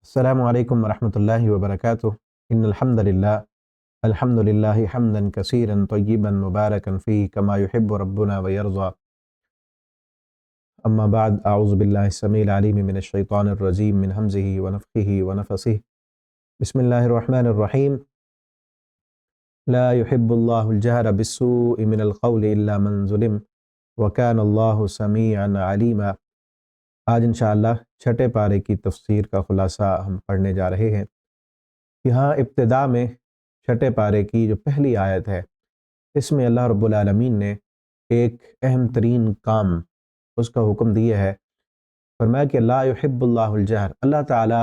अस्सलामु अलैकुम वरहमतुल्लाहि वबरकातुह। इन्नल हम्दुलिल्लाह अल्हम्दुलिल्लाहि हम्दन कसीरन तय्यिबन मुबारकन फ़ीहि कमा युहिब्बु रब्बुना व यरज़ा। अम्मा बाद अऊज़ु बिल्लाहि स्समीइल अलीम मिनश शैतानिर रजीम मिन हम्ज़िहि व नफ़्ख़िहि व नफ़सिहि। बिस्मिल्लाहिर रहमानिर रहीम। ला युहिब्बुल्लाहुल जहरा बिस्सूइ मिनल क़ौलि इल्ला मन ज़ुलिम व कानल्लाहु समीअन अलीमा। आज इंशाअल्लाह छठे पारे की तफ़सीर का ख़ुलासा हम पढ़ने जा रहे हैं। यहाँ इब्तिदा में छठे पारे की जो पहली आयत है, इसमें अल्लाह रब्बुल आलमीन ने एक अहम तरीन काम उसका हुक्म दिया है। फरमाया कि ला युहिब्बुल्लाहुल जहर, अल्लाह ताला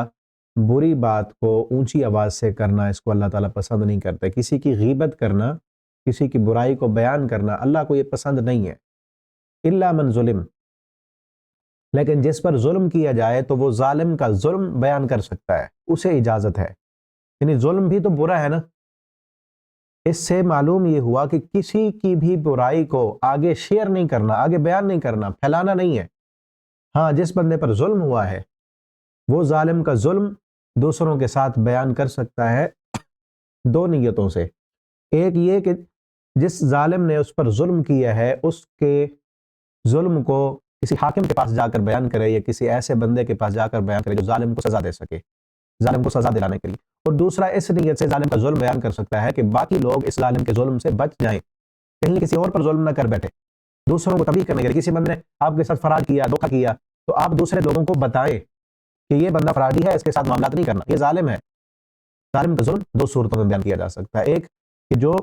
बुरी बात को ऊंची आवाज़ से करना इसको अल्लाह ताला पसंद नहीं करता। किसी की गीबत करना, किसी की बुराई को बयान करना अल्लाह को ये पसंद नहीं है। इल्ला मन ज़ुलिम, लेकिन जिस पर जुल्म किया जाए तो वो जालिम का जुल्म बयान कर सकता है, उसे इजाज़त है। यानी जुल्म भी तो बुरा है ना। इससे मालूम ये हुआ कि किसी की भी बुराई को आगे शेयर नहीं करना, आगे बयान नहीं करना, फैलाना नहीं है। हाँ, जिस बंदे पर जुल्म हुआ है वो जालिम का जुल्म दूसरों के साथ बयान कर सकता है दो नीयतों से। एक ये कि जिस जालिम ने उस पर जुल्म किया है उसके जुल्म को किसी हाकिम के पास जाकर बयान करे या किसी ऐसे बंदे के पास जाकर बयान करे जो जालिम को सजा दे सके, जालिम को सजा दिलाने के लिए। और दूसरा इस नीयत से जालिम का जुल्म बयान कर सकता है कि बाकी लोग इस जालिम के जुल्म से बच जाएं, कहीं किसी और पर जुल्म ना कर बैठे। दूसरों को तभी करने के लिए, किसी बंदे ने आपके साथ फराड किया, धोखा किया, तो आप दूसरे लोगों को बताएं कि ये बंदा फराडी है, इसके साथ मामला नहीं करना, ये जालिम है। जालिम का जुल्म दो सूरतों में बयान किया जा सकता है। एक कि जो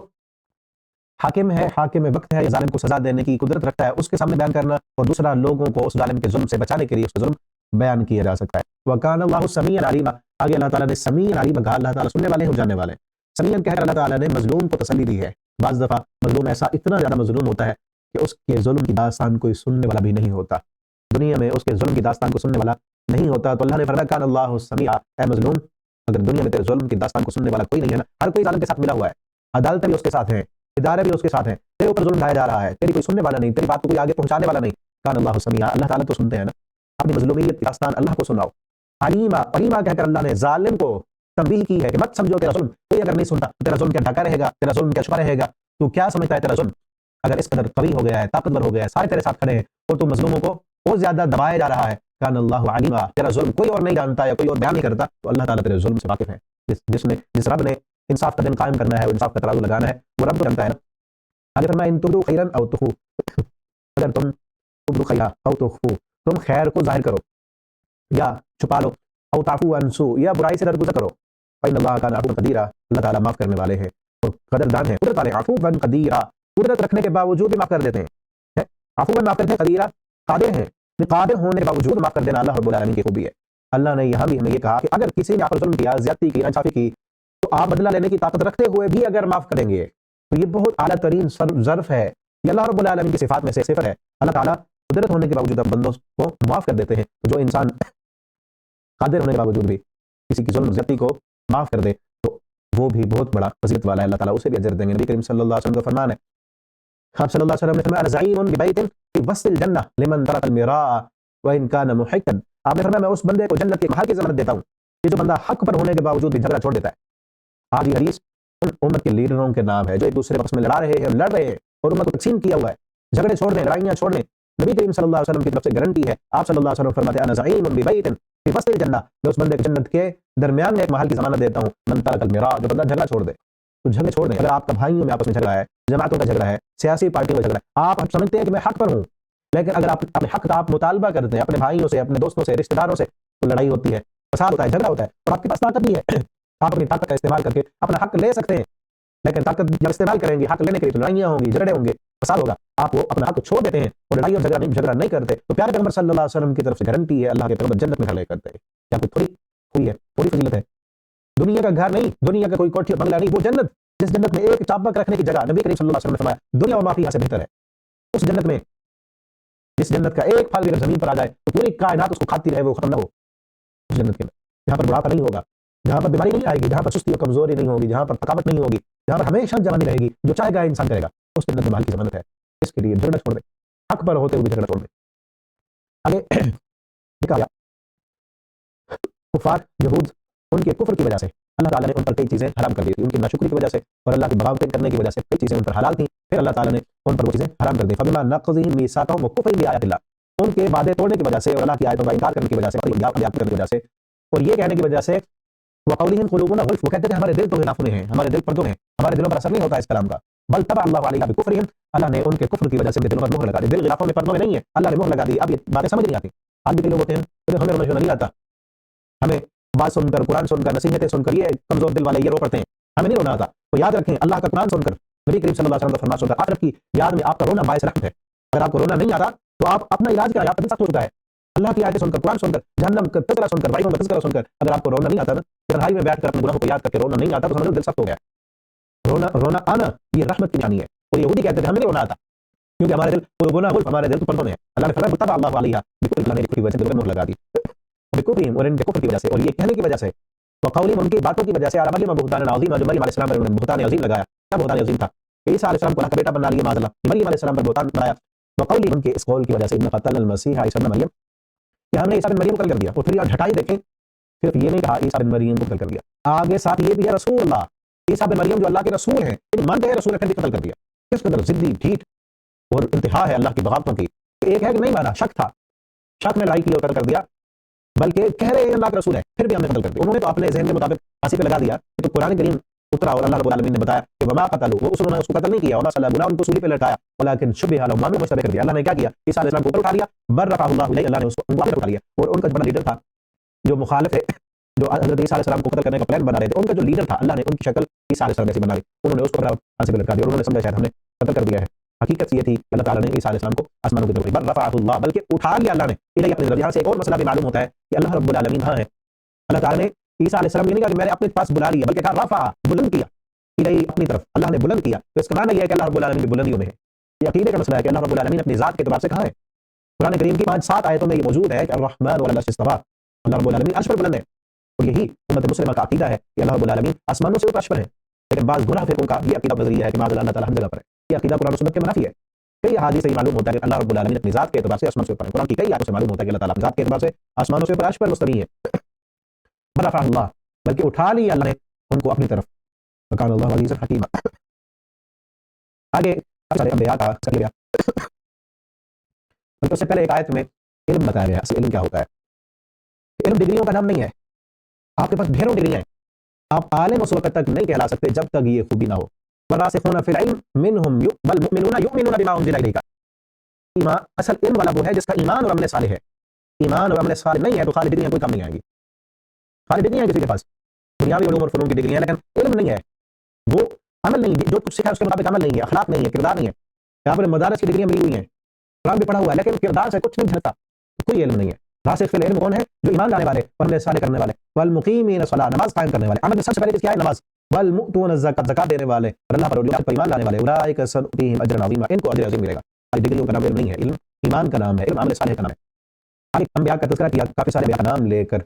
हाकिम है, हाकिम वक्त है, जालिम को सजा देने की कुदरत रखता है, उसके सामने बयान करना। और दूसरा लोगों को उस जालिम के जुल्म से बचाने के लिए उसका जुल्म बयान किया जा सकता है। वकान अल्लाहु समीअन अलीमा, आगे अल्लाह ताला ने समीअन अलीमा कहा, अल्लाह ताला सुनने वाले हैं और जानने वाले। समीअन कहकर अल्लाह ताला ने मजलूम को तसल्ली दी है। बाज़ दफ़ा मजलूम ऐसा इतना ज़्यादा मजलूम होता है कि उसके जुल्म की दास्तान कोई सुनने वाला भी नहीं होता, दुनिया में उसके जुल्म की दास्तान को सुनने वाला नहीं होता। तो अल्लाह ने फरमाया कान अल्लाहु समीअ, ऐ मजलूम, अगर दुनिया में तेरे जुल्म की दास्तान को सुनने वाला कोई नहीं है ना, हर कोई जालिम के साथ मिला हुआ है, अदालतें भी उसके साथ हैं, इदारे भी उसके साथ हैं, तेरे ऊपर जुल्म ढाया जा रहा है, तेरी कोई सुनने वाला नहीं, तेरी बात को कोई आगे पहुंचाने वाला नहीं। कान अल्लाहु समीअ, अल्लाह ताला तो सुनते हैं ना। अपनी मजलूमियत की दास्तान अल्लाह को सुनाओ। अलीमा, अलीमा कहकर अल्लाह ने जालिम को तंबीह की है कि मत समझो तेरा जुल्म कोई अगर नहीं सुनता, तेरा जुल्म क्या ढका रहेगा, तेरा जुल्म क्या छुपा रहेगा। तू क्या समझता है तेरा जुल्म अगर इस कदर कवी हो गया है, ताकतवर हो गया है, सारे तेरे साथ खड़े हैं और तू मजलूमों को और ज्यादा दबाया जा रहा है। कान अल्लाहु अलीमा, तेरा जुल्म कोई और नहीं जानता या कोई और बयान नहीं करता, तो अल्लाह ताला तेरे जुल्म से वाकिफ है। जिस रब ने इंसाफ का दिन कायम करना है, इंसाफ का तराजू लगाना है, वो रब तो जानता है ना। आगे फरमाया इन तुबदू खैरन औ तुखू, अगर तुम तुबदू खैरा औ तुखू, तुम खैर को जाहिर करो या छुपा लो, औ ताफू अनसू, या बुराई से दरगुजर करो। फइन्नल्लाह कान अफूवन कदीरा, अल्लाह ताला माफ करने वाले हैं और कदरदान है, कुदरत वाले। अफूवन कदीरा, कुदरत रखने के बावजूद भी माफ कर देते हैं। अफूवन माफ करते हैं, कदीरा कादिर है, कादिर होने के बावजूद माफ कर देना अल्लाह रब्बुल आलमीन की खूबी है। अल्लाह ने यहाँ भी हमें ये कहा कि अगर किसी ने आप पर जुल्म किया, ज्यादती की, नाइंसाफी की, तो आप बदला लेने की ताकत रखते हुए भी अगर माफ करेंगे तो ये बहुत आला तरीन ज़र्फ है। ये अल्लाह रब्बुल आलमीन की सिफात में से सिफत है। अल्लाह ताला कुदरत होने के बावजूद बंदों को माफ कर देते हैं। तो जो इंसान कादिर होने के बावजूद भी किसी की जुल्म ज्यादती को माफ कर दे तो वो भी बहुत बड़ा फजीलत वाला है, अल्लाह ताला उसे भी अजर देंगे। नबी करीम सल्लल्लाहु अलैहि वसल्लम का फरमान है, आप सल्लल्लाहु अलैहि वसल्लम ने फरमाया ज़ईमुन बिबैतिन फी वस्तिल जन्नह लिमन तरकल मिराअ व इन कान मुहिक्कन। आपने फरमाया मैं उस बंदे को जन्नत के महल की ज़मानत देता हूं कि जो बंदा हक पर होने के बावजूद भी झगड़ा छोड़ देता है। आज ये हदीस उन उम्मत के लीडरों के नाम है जो एक दूसरे आपस में लड़ रहे हैं और उम्मत को तकसीम किया हुआ है। झगड़े छोड़ दें, लड़ाइयां छोड़ दें। नबी करीम सल्लल्लाहु अलैहि वसल्लम की तरफ से गारंटी है। आप सल्लल्लाहु अलैहि वसल्लम फरमाते हैं अना ज़ईमुन बिबैतिन फी वस्तिल जन्नह, मैं उस बंदे को जन्नत के दरमियान में एक महल की ज़मानत देता हूं, मन तरकल मिराअ, जो बंदा झगड़ा छोड़ दे। तो झगड़े छोड़ दें। अगर आपका भाइयों में आपस में झगड़ा है, जमातों का झगड़ा है, सियासी पार्टियों का झगड़ा है, आप समझते हैं कि मैं हक पर हूं, लेकिन अगर आप अपने हक का आप मुतालबा करते हैं अपने भाइयों से, अपने दोस्तों से, रिश्तेदारों से, तो लड़ाई होती है, फसाद होता है, झगड़ा होता है। और आपके पास ताकत भी है, आप अपनी ताकत का इस्तेमाल करके अपना हक ले सकते हैं, लेकिन ताकत जब इस्तेमाल करेंगे हक लेने के लिए तो लड़ाइयां होंगी, झगड़े होंगे, फसाद होगा। आप वो अपना हक छोड़ देते हैं और लड़ाई और झगड़ा नहीं करते, तो प्यारे पैगंबर सल्लल्लाहु अलैहि वसल्लम की तरफ से गारंटी है, अल्लाह के पैगंबर जन्नत में खड़े करते हैं। क्या कोई थोड़ी हुई है, थोड़ी फजीलत है। दुनिया का घर नहीं, दुनिया का कोई कोठी बंगला नहीं, वो जन्नत, जिस जन्नत में एक चाबक रखने की जगह, नबी करीम सल्लल्लाहु अलैहि वसल्लम ने फरमाया दुनिया व मा फीहा से बेहतर है। उस जन्नत में, जिस जन्नत का एक फल भी अगर जमीन पर आ जाए तो पूरी कायनात उसको खाती रहे, वो खत्म ना हो। उस जन्नत के जहां पर बुढ़ापा नहीं होगा, जहां पर बीमारी नहीं आएगी, जहां पर सुस्ती और कमजोरी नहीं होगी, जहां पर थकावट नहीं होगी, जहां पर हमेशा जवानी रहेगी, जो चाहेगा इंसान करेगा, उस जन्नत में माल की जमानत है। इसके लिए झगड़ा छोड़ दे, हक पर होते हुए झगड़ा छोड़ दे। आगे लिखा गया कुफार यहूद उनके कुफ्र की वजह से अल्लाह ताला ने उन पर कई चीज़ें हराम कर दी थी, उनकी नाशुक्री की वजह से और अल्लाह की बगावत करने की वजह से कई चीज़ें उन पर हलाल थी, फिर अल्लाह ताला ने उन पर वो चीज़ें हराम कर दी। फबिमा नक़ज़िहिम मीसाक़हुम व कुफ़्रिहिम बिआयातिल्लाह, उनके वादे तोड़ने की वजह से और अल्लाह की आयतों का इनकार करने की वजह से और याद करने की वजह से और ये कहने की वजह से वक़ौलिहिम क़ुलूबुना ग़ुल्फ़, वो कहते थे हमारे दिल तो ग़िलाफ़ में हैं, हमारे दिल पर्दों में, हमारे दिलों पर असर नहीं होता इस कलाम का। बल तबअ अल्लाहु अलैहा बिकुफ़्रिहिम, अल्लाह ने उनके कुफ्र की वजह से उनके दिलों पर मोहर लगा दी। दिल ग़िलाफ़ों में पर्दों में नहीं है, अल्लाह ने मोहर लगा दी। अब ये बातें समझ नहीं आती। आज भी कई लोग होते हैं हमें रोना नहीं आता, हमें बात सुनकर, कुरान सुनकर, नसीहतें सुनकर ये कमज़ोर दिल वाले ये रो पड़ते हैं, हमें नहीं रोना आता। तो याद रखें, अल्लाह का कुरान सुनकर, नबी करीम सल्लल्लाहु अलैहि वसल्लम का फरमान सुनकर आखिरत की याद में आपका रोना बायस रहमत है। अगर आपको रोना नहीं आता तो आप अपना इलाज कराएं, आपका दिल सख्त हो चुका है। अल्लाह की आयतें सुनकर, कुरान सुनकर, जहन्नम का तज़किरा सुनकर, वाइदों का तज़किरा सुनकर अगर आपको रोना नहीं आता ना, तन्हाई में बैठकर अपने गुनाहों को याद करके रोना नहीं आता तो समझ लो दिल सख्त हो गया। रोना आना ये रहमत की निशानी है। और यहूदी कहते थे हमें नहीं रोना आता क्योंकि हमारे दिल क़ुलूबुना ग़ुल्फ़, हमारे दिल तो पर्दों में है। अल्लाह ने फरमाया तबअ अल्लाहु अलैहा बिकुफ़्रिहिम, अल्लाह ने की वजह से दिलों में मोहर लगा दी। बिकुफ़्रिहिम, और इनके कुफ्र की वजह से और ये कहने की वजह से, वक़ौलिहिम, उनकी बातों की वजह से, अला मरियम बुहतानन अज़ीमा, जो मरियम अलैहिस्सलाम पर उन्होंने बुहतान अज़ीम लगाया। क्या बुहतान अज़ीम था? ईसा अलैहिस्सलाम को अल्लाह का बेटा बना लिया माज़अल्लाह, मरियम अलैहिस्सलाम पर बुहतान बनाया। वक़ौलिहिम, उनके इस कौल की वजह से, इन्ना क़तलनल मसीह ईसा इब्न मरियम, कि हमने ईसा बिन मरियम को कत्ल कर दिया। और फिर यहाँ ढटाई देखें, सिर्फ ये नहीं कहा ईसा बिन मरियम को कत्ल कर दिया, आगे साथ ये भी है रसूलुल्लाह, ईसा बिन मरियम जो अल्लाह के रसूल हैं, इन मानते हैं रसूल, फिर भी कत्ल कर दिया। किस कदर ज़िद्दी, ढीठ और इंतहा है अल्लाह की बगावतों की। एक है कि नहीं माना, शक था, शक में लड़ाई की और कत्ल कर दिया, बल्कि कह रहे हैं अल्लाह का रसूल है, फिर भी हमने कत्ल कर दिया। उन्होंने तो अपने ज़हन के मुताबिक फांसी पे लगा दिया। तो कुरान करीम उतरा और अल्लाह रब्बुल आलमीन ने बताया कि वमा क़तलू, वो उन्होंने उसको कत्ल नहीं किया, वमा सल्लबू, उनको सूली पे लटाया, वलाकिन शुब्बिहा लहुम, मामला मुश्तबह कर दिया। अल्लाह ने क्या किया? ईसा अलैहिस्सलाम को ऊपर उठा लिया, बल रफ़अहु अल्लाहु इलैहि, अल्लाह ने उसको आगे उठा लिया। और उनका बड़ा लीडर था जो मुखालिफ है, जो हज़रत ईसा अलैहिस्सलाम को कत्ल करने का प्लान बना रहे थे, उनका जो लीडर था, अल्लाह ने उनकी शक्ल ईसा अलैहिस्सलाम जैसी बना दी, उन्होंने उसको फांसी पे लटका दिया। उन्होंने समझा शायद हमने कत्ल कर दिया है। हकीकत ये थी अल्लाह ताला ने ईसा अलैहिस्सलाम को आसमानों की तरफ, बल रफ़अहु अल्लाह, बल्कि उठा लिया अल्लाह ने, इलैहि, अपनी तरफ। यहाँ से एक और मसला भी मालूम होता है कि अल्लाह रब्बुल आलमीन हाँ है। अल्लाह ताला ने ईसा अलैहिस्सलाम ये नहीं कहा कि मैंने अपने पास बुला लिया, बल्कि कहा रफ़अ, बुलंद किया, इलैहि, अपनी तरफ अल्लाह ने बुलंद किया। तो इसका माना यह है कि अल्लाह रब्बुल आलमीन की बुलंदियों में है। ये अकीदे का मसला है कि अल्लाह रब्बुल आलमीन अपनी ज़ात के एतबार से कहाँ है। कुरान करीम की 5-7 आयतों में ये मौजूद है कि अर्रहमान अलल अर्श इस्तवा, अल्लाह रब्बुल आलमीन अर्श पर बुलंद है। और यही उम्मत मुस्लिमा का अकीदा है कि अल्लाह रब्बुल आलमीन आसमानों से ऊपर अर्श पर है। लेकिन बाज़ गुनाफ़िकों का ये अकीदा नज़रिया है कि माज़अल्लाह अल्लाह ताला हर जगह पर है। ये अकीदा कुरान और सुन्नत के मुनाफ़ी है। कई अहादीस से ये मालूम होता है कि अल्लाह रब्बुल आलमीन अपनी ज़ात के एतबार से आसमान से ऊपर है। कुरान की कई आयतों से मालूम होता है कि अल्लाह ताला अपनी ज़ात के एतबार से आसमानों से ऊपर अर्श पर मुस्तवी है। बल रफ़अहु अल्लाह, बल्कि उठा लिया अल्लाह ने उनको अपनी तरफ। वकान अल्लाहु अज़ीज़न हकीमा। आगे सारे अंबिया का ज़िक्र, बल्कि उससे पहले एक आयत में इल्म बताया गया। असल इल्म क्या होता है? इल्म डिग्रियों का नाम नहीं है। आपके पास ढेरों डिग्रियां हैं, आप आलिम उस वक्त तक नहीं कहला सकते जब तक ये खूबी ना हो। वरासिखून फिल इल्म मिनहुम वल मुमिनूना युमिनूना बिमा उनज़िला इलैका। ईमान, असल इल्म वाला वो है जिसका ईमान और अमल सालिह है। ईमान और अमल सालिह नहीं है तो खाली डिग्रियां कोई काम नहीं आएगी। खाली डिग्रियां किसी के पास दुनियावी उलूम और फनून की डिग्रियां, लेकिन इल्म नहीं है, वो अमल नहीं है, जो कुछ सीखा है उसके मुताबिक अमल नहीं है, अखलाक नहीं है, किरदार नहीं है। यहाँ पर मदारस की डिग्रियां मिली हुई हैं, कुरान भी पढ़ा हुआ है, लेकिन किरदार से कुछ नहीं ढलता, कोई इल्म नहीं है। रासिख फिल इल्म कौन है? जो ईमान लाने वाले और अमल सालिह करने वाले, वल मुकीमीन सलाह, नमाज कायम करने वाले। अमल में सबसे पहले क्या है? नमाज। वल मुतून ज़कात, ज़कात देने वाले और अल्लाह पर ईमान लाने वाले। उलाइका सनुतीहिम अजरन अज़ीमा, इनको अजर अज़ीम मिलेगा। खाली डिग्रियों का नाम इल्म नहीं है, इल्म ईमान का नाम है, इल्म अमल सालिह का नाम है। आगे अंबिया का तज़किरा किया, काफी सारे अंबिया का नाम लेकर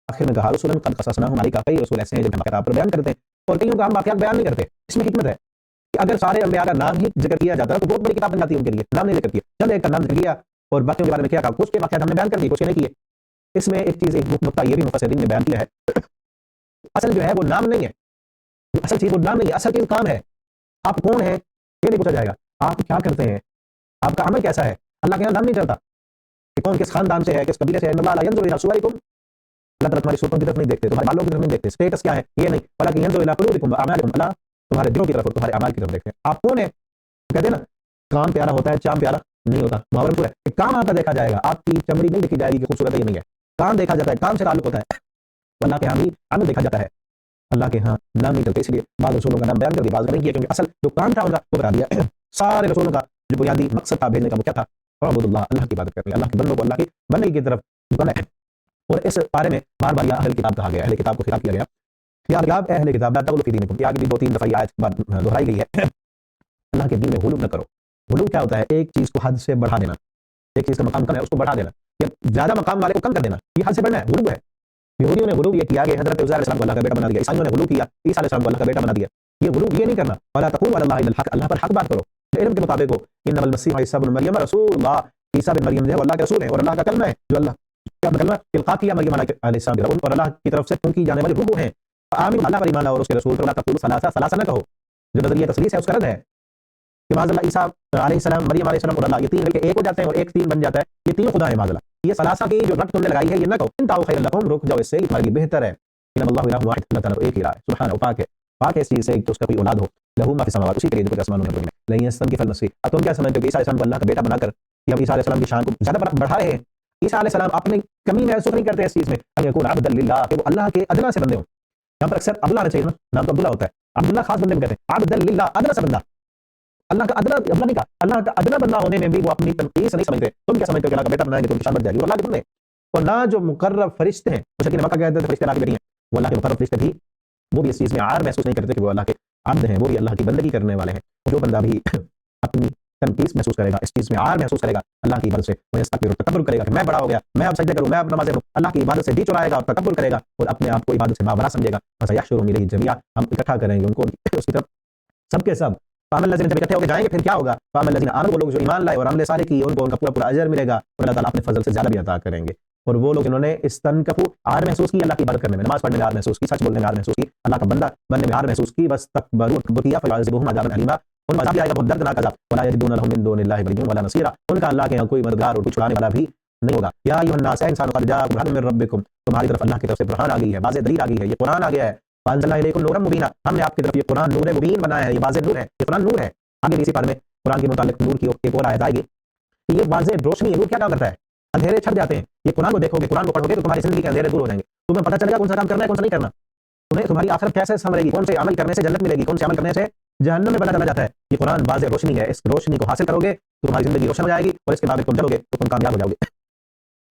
आखिर में कहा रसूलन क़द क़ससनाहुम अलैका, कई रसूल ऐसे हैं जो हम किताब पर बयान करते हैं और कईयों का हम वाक़यात बयान नहीं करते। इसमें हिकमत है कि अगर सारे अंबिया का नाम ही जिक्र किया जाता है तो बहुत बड़ी किताब बन जाती है उनके लिए। नाम नहीं जिक्र किया, चंद एक का नाम जिक्र किया और बाकियों के बारे में क्या कहा, कुछ के वाक़यात हमने बयान कर दिए, कुछ के नहीं किए। इसमें एक चीज़, एक नुक्ता ये भी मुफस्सिरीन ने बयान किया है, असल जो है वो नाम नहीं है, असल चीज़ वो नाम नहीं है, असल चीज़ काम है। आप कौन है ये नहीं पूछा जाएगा, आप क्या करते हैं, आपका अमल कैसा है। अल्लाह के यहाँ नाम नहीं चलता कि कौन किस खानदान से है, किस कबीले से है। अल्लाह ला यंज़ुरु इला सुवरिकुम, अल्लाह ताला तुम्हारी सूरतों की तरफ नहीं देखते, तुम्हारे बालों की तरफ नहीं देखते, स्टेटस क्या है ये नहीं, वलाकिन यंज़ुरु इला कुलूबिकुम व अमालिकुम, अल्लाह तुम्हारे दिलों की तरफ और तुम्हारे अमाल की तरफ देखते हैं। आप कौन है? कहते हैं ना काम प्यारा होता है, चाम प्यारा नहीं होता। मुहावरा है कि काम आपका देखा जाएगा, आपकी चमड़ी नहीं देखी जाएगी कि खूबसूरत है ये नहीं है। काम देखा जाता है, काम से ताल्लुक होता है। अल्लाह के यहाँ भी अमल देखा जाता है, अल्लाह के यहाँ नाम नहीं चलते। इसलिए बाद रसूलों का नाम बयान कर दिया, बाद नहीं किया, क्योंकि असल जो काम था उनका वो बता दिया। सारे रसूलों का जो बुनियादी मकसद था भेजने का वो क्या था? अब्दुल्लाह, अल्लाह की इबादत करनी, अल्लाह के बंदों को अल्लाह की बनने की तरफ बुलाना है। और इस बारे में बार बार अहले किताब कहा गया, अहले किताब को खिताब किया गया। या किताब अहले किताब ला तग़लू फी दीनिकुम, आगे भी 2-3 दफ़ा आयत दोहराई गई है। अल्लाह के दीन में गुलू न करो। गुलू क्या होता है? एक चीज़ को हद से बढ़ा देना, एक चीज़ का मकाम कम है उसको बढ़ा देना, या ज़्यादा मकाम वाले को कम कर देना, ये हद से बढ़ना है, गुलू है। यहूदियों ने गुलू ये किया कि हज़रत उज़ैर अलैहिस्सलाम को अल्लाह का बेटा बना दिया, ईसाइयों ने गुलू किया, ईसा अलैहिस्सलाम को अल्लाह का बेटा बना दिया। ये गुलू ये नहीं करना। वला तक़ूलू अला अल्लाह इल्लल हक़, अल्लाह पर हक़ बात करो, इल्म के मुताबिक हो। इन्नमल मसीह ईसा इब्न मरियम रसूलुल्लाह, ईसा बिन मरियम जो है अल्लाह के रसूल है और अल्लाह का कलमा है जो अल्लाह क्या मतलब इल्का किया मरियम अलैहिस्सलाम की तरफ, उन पर अल्लाह की तरफ से उनकी जाने वाली रूह हैं। आमीन, अल्लाह पर ईमान लाओ और उसके रसूल पर, वला तक़ूलू सलासा, सलासा न कहो, जो नजरिया तस्लीस है उसका रद्द है कि माज़अल्लाह ईसा अलैहिस्सलाम, मरियम अलैहिस्सलाम और अल्लाह ये तीन मिलके एक हो जाते हैं और एक तीन बन जाता है, ये तीन खुदा है माज़अल्लाह। ये सलासा की जो रट तुमने लगाई है ये न कहो, इंताउ खैरुल लकुम, रुक जाओ इससे, तुम्हारे लिए बेहतर है। इन्नल्लाहु इलाहुन वाहिद, अल्लाह ताला एक ही है, सुब्हान व पाक है, पाक है इस चीज से कि उसका कोई औलाद हो। लहू मा फिस समावात, उसी के लिए जो कुछ आसमानों में ज़मीन में। लन यस्तनकिफल मसीह, अब तुम क्या समझते हो कि ईसा अलैहिस्सलाम को अल्लाह का बेटा बनाकर या ईसा अलैहिस्सलाम की शान को ज्यादा बढ़ा रहे हैं? ईसा अलैहिस्सलाम अपनी कमी महसूस नहीं करते इस चीज में, अन यकून अब्दन लिल्लाह, कि वो अल्लाह के अदना से बंदे हो। यहाँ पर अक्सर अब्दुल्लाह चाहिए ना, नाम तो अब्दुल्लाह होता है, अब्दुल्लाह खास बंदे में कहते हैं, अब्दन लिल्लाह, अदना से बंदा। अल्लाह का अदना, अल्लाह नहीं कहा, अल्लाह का अदना बंदा होने में भी वो अपनी तनकीस नहीं समझते। तुम क्या समझते हो कि अल्लाह का बेटा बनाएंगे तो उनकी शान बढ़ जाएगी? और अल्लाह के बंदे, और ना जो मुकर्रब फरिश्ते हैं, मुशरिकीन मक्का कहते थे फरिश्ते अल्लाह के बेटे हैं, वो अल्लाह के मुकर्रब फरिश्ते भी, वो भी इस चीज में आर महसूस नहीं करते कि वो अल्लाह के अब्द हैं, वो भी अल्लाह की बंदगी करने वाले हैं। जो बंदा भी अपनी तनकीस महसूस करेगा, इस चीज में आर महसूस करेगा अल्लाह की इबादत से, वो यस्तकबिर, तकब्बुर करेगा कि मैं बड़ा हो गया, मैं अब सजदे करूं, मैं अब नमाज़ें पढ़ूं, अल्लाह की इबादत से जी चुराएगा और तकब्बुर करेगा और अपने आप को इबादत से बाबरा समझेगा। फसयहशुरुहुम इलैहि जमीआ, हम इकट्ठा करेंगे उनको उसकी तरफ, सबके सब। फामल लज़ीना, जब इकट्ठे होकर जाएंगे फिर क्या होगा? फामल लज़ीना आमनू, वो लोग जो ईमान लाए और अमल सालिह किए, उनको उनका पूरा पूरा अजर मिलेगा और अल्लाह ताला अपने फजल से ज्यादा भी अता करेंगे। और वो लोग जिन्होंने इस्तनकफू, आर महसूस की अल्लाह की इबादत करने में, नमाज पढ़ने में आर महसूस की, सच बोलने में आर महसूस की, अल्लाह का बंदा बनने में आर महसूस की, बस तकबरू, तकब्बुर किया, फयुअज़िबुहुम अज़ाबन अलीमा, उन अज़ाब आएगा बहुत दर्दनाक अज़ाब, वला यजिदूना लहुम मिन दूनिल्लाहि वलिय्यन वला नसीरा, उनका अल्लाह के यहाँ कोई मददगार और कोई छुड़ाने वाला भी नहीं होगा। या अय्युहन नास, ऐ इंसानो, क़द जाअकुम बुरहानुम मिन रब्बिकुम, तुम्हारी तरफ अल्लाह की तरफ से बुरहान आ गई है, वाज़ेह दलील आ गई है, ये कुरान आ गया है। वअंज़लना इलैकुम नूरन मुबीना, हमने आपकी तरफ ये कुरान नूर मुबीन बनाया है, ये वाज़ेह नूर है, ये कुरान नूर है। आगे भी इसी पारे में कुरान के मुतालिक नूर की एक और आयत आएगी कि ये वाज़ेह रोशनी है। नूर क्या काम करता है? अंधेरे छट जाते हैं। ये कुरान को देखोगे, कुरान को पढ़ोगे तो तुम्हारी जिंदगी के अंधेरे दूर हो जाएंगे, तुम्हें पता चलेगा कौन सा काम करना है, कौन सा नहीं करना, तुम्हें तुम्हारी आखिरत कैसे संवरेगी, कौन से अमल करने से जन्नत मिलेगी, कौन से अमल करने से जहन्नम में बना चला जाता है। ये कुरान वाज़ेह रोशनी है, इस रोशनी को हासिल करोगे तो तुम्हारी जिंदगी रोशन हो जाएगी और इसके बाद तुम चलोगे तो तुम कामयाब हो जाओगे।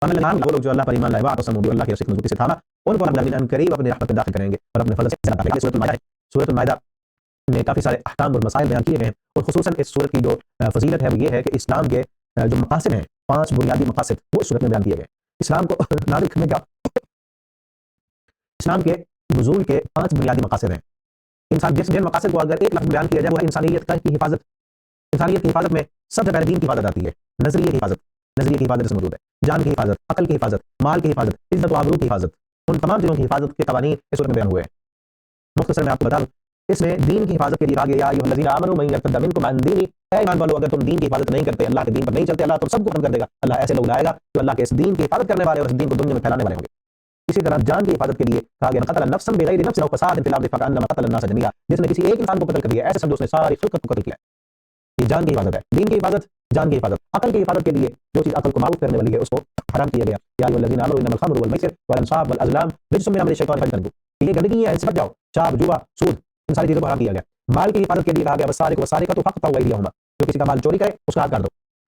अमल नाम, वो लोग जो अल्लाह पर ईमान लाए, वातसमू बिल्लाहि, अल्लाह की रस्सी मजबूती से थामा, उनको अल्लाह मिन करीब अपनी रहमत में दाखिल करेंगे और अपने फजल से ज़्यादा करेंगे। सूरह माइदा में काफी सारे अहकाम और मसाइल बयान किए गए हैं और खुसूसन इस सूरत की जो फजीलत है वो ये है कि इस्लाम के जो मकासद हैं, 5 बुनियादी मकासद, वो इस सूरत में बयान किए गए। इस्लाम को नाज़िल करने का, इस्लाम के नुज़ूल के 5 बुनियादी मकासद हैं। इंसान जिन मकासद को अगर एक लफ्ज़ बयान किया जाए वो है इंसानियत की हिफाजत। इंसानियत की हिफाजत में सबसे पहले दीन की हिफाजत आती है, नजरिए की हिफाजत, नजरिए की हिफाजत इसमें मौजूद है, जान की हिफाजत, अकल की हिफाजत, माल की हिफाजत, इज्जत व आबरू की हिफाजत, उन तमाम चीज़ों की हिफाजत के कवानीन इस सूरत में बयान हुए हैं। मुख्तसर मैं आपको बता दूं, इसमें दीन की हिफाजत के लिए कहा गया, या अय्युहल्लज़ीना आमनू मन यर्तद्द मिनकुम अन दीनिही, ऐ ईमान वालों, अगर तुम दीन की हिफाजत नहीं करते, अल्लाह के दीन पर नहीं चलते, अल्लाह तुम सबको खत्म कर देगा। अल्लाह ऐसे लोग लाएगा जो अल्लाह के इस दीन की हिफाजत करने वाले और इस दीन को दुनिया में फैलाने वाले होंगे। इसी तरह जान की हिफाजत के लिए कहा गया, क़तल नफ्सन बिग़ैरि नफ्सिन औ फ़सादिन फ़िल अर्ज़ि फ़कअन्नमा क़तल अन्नास जमीआ, जिसने किसी एक इंसान को कत्ल कर दिया ऐसे समझो उसने सारी खिलकत को कत्ल किया। ये जान की हिफाजत है, दीन की हिफाजत, जान की हिफाजत। अकल की हिफाजत के लिए जो चीज़ अकल को मारूफ करने वाली है उसको हराम किया गया। या अय्युहल्लज़ीना आमनू इन्नमल ख़म्रु वल मैसिर वल अंसाब वल अज़लाम रिज्सुम मिन अमलि शैतान फज्तनिबूह, ये गंदगी है, इससे बच जाओ। चाब, जुआ, सूद, इन सारी चीज़ों को हराम किया गया। माल की हिफाजत के लिए कहा गया, वस्सारिक़ु वस्सारिक़तु फ़क़्तअू अयदियहुमा, जो किसी का माल चोरी करे उसका हाथ काट दो,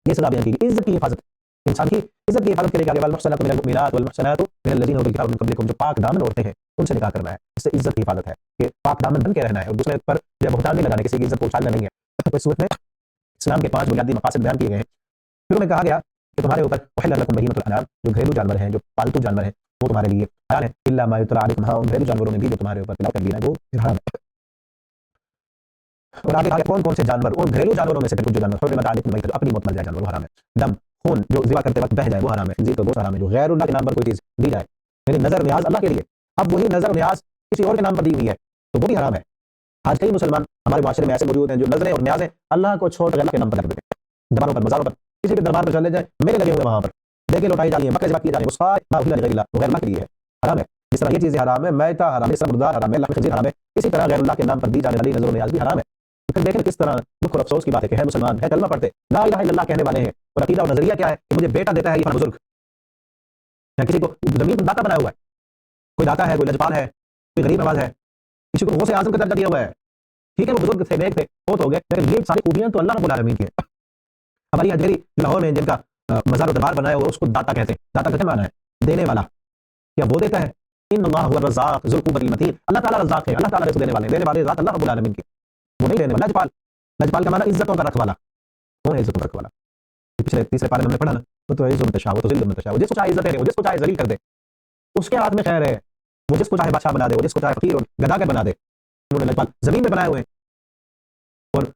ये सज़ा बयान की गई। इज्जत की हिफाजत, इंसान की इज्जत की हिफाजत के लिए कहा गया, वल मुहसनातु मिनल मुमिनात वल मुहसनातु मिनल लज़ीना ऊतुल किताब मिन क़ब्लिकुम, जो पाक दामन औरतें हैं उनसे निकाह करना है, इससे इज्जत की हिफाजत है कि पाक दामन बन के रहना है और दूसरे पर जो बहतान नहीं लगाने, किसी की इज्जत को उछालना नहीं है। तो इस सूरत में इस्लाम के 5 बुनियादी मकासद बयान किए गए हैं। फिर उन्हें कहा गया कि तुम्हारे ऊपर उहिल्ला लकुम बहीमतुल अनआम, जो घरेलू जानवर हैं, जो पालतू जानवर हैं, वो तुम्हारे लिए हलाल है, इल्ला मा युतला अलैकुम, हाँ उन घरेलू जानवरों में भी जो तुम्हारे ऊपर तिलावत कर दिया है वो हराम है। और आगे कहा कौन कौन से जानवर, उन घरेलू जानवरों में से कुछ जो जानवर हुर्रिमत अलैकुम मैततु, अपनी मौत मर जाए जानवर, वो हराम है। दम, खून जो ज़िबा करते वक्त बह जाए वो हराम है। खंज़ीर का गोश्त हराम है। जो गैरुल्लाह के नाम पर कोई चीज़ दी जाए, यानी नजर न्याज अल्लाह के लिए, अब वही नजर न्याज किसी और के नाम पर दी हुई है तो वो भी हराम है। आज कई मुसलमान हमारे माशरे में ऐसे मौजूद हैं जो नजरें और न्याज़ें अल्लाह को छोड़ कर अल्लाह के नाम पर कर देते हैं। दरबारों पर, मज़ारों पर, किसी भी दरबार पर चले जाए, मेले लगे हुए वहां पर, देखे लौटाई जा रही है, बकरे ज़िबा किए जा रहे हैं, वो सारे मा उहिल्ला लिग़ैरिल्लाह, वो गैर अल्लाह के लिए है, हराम है। जिस तरह ये चीज़ें हराम है, मैता हराम है, इस तरह मुर्दार हराम है, लहम खंज़ीर हराम है, इसी तरह गैरुल्लाह के नाम पर दी जाने वाली नजर न्याज भी हराम है। फिर देखें किस तरह दुख और अफसोस की बात है कि है मुसलमान, है कलमा पढ़ते, ला इलाहा इल्लल्लाह कहने वाले हैं और अकीदा और नजरिया क्या है कि मुझे बेटा देता है ये फलाना बुजुर्ग, या किसी को जमीन दाता बनाया हुआ है, कोई दाता है, कोई लजपाल है, कोई गरीब नवाज है, किसी को गौसे आजम का दर्जा दिया हुआ है, ठीक है वो बुजुर्ग थे, नेक थे, बहुत हो गए, लेकिन ये सारी खूबियां तो अल्लाह रब्बुल आलमीन की है। हमारी अजमेरी लाहौर में जिनका मज़ार दरबार बनाया हुआ उसको दाता कहते हैं। दाता कहते माना है देने वाला, क्या वो देता है? इन्नल्लाह हुवा रज़्ज़ाक़ ज़ुल क़ुव्वतिल मतीन, अल्लाह ताला रज़्ज़ाक़ है, अल्लाह ताला रिज़्क़ देने वाले, देने वाले ज़ात अल्लाह रब्बुल आलमीन की, वो नहीं देने वाला। लजपाल, लजपाल का माना इज्जतों का रखवाला, कौन है इज्जतों का रखवाला? पिछले तीसरे पारे में हमने पढ़ा ना, वो तो इज़्ज़ुम तशाअ, वो तो ज़िल्लुम तशाअ, वो जिसको चाहे इज्जत दे, वो जिसको चाहे ज़लील कर दे, उसके हाथ में खैर है, वो जिसको चाहे बादशाह बना दे, वो जिसको चाहे फकीर और गदा कर बना दे। उन्होंने लजपाल जमीन में बनाए हुए हैं। और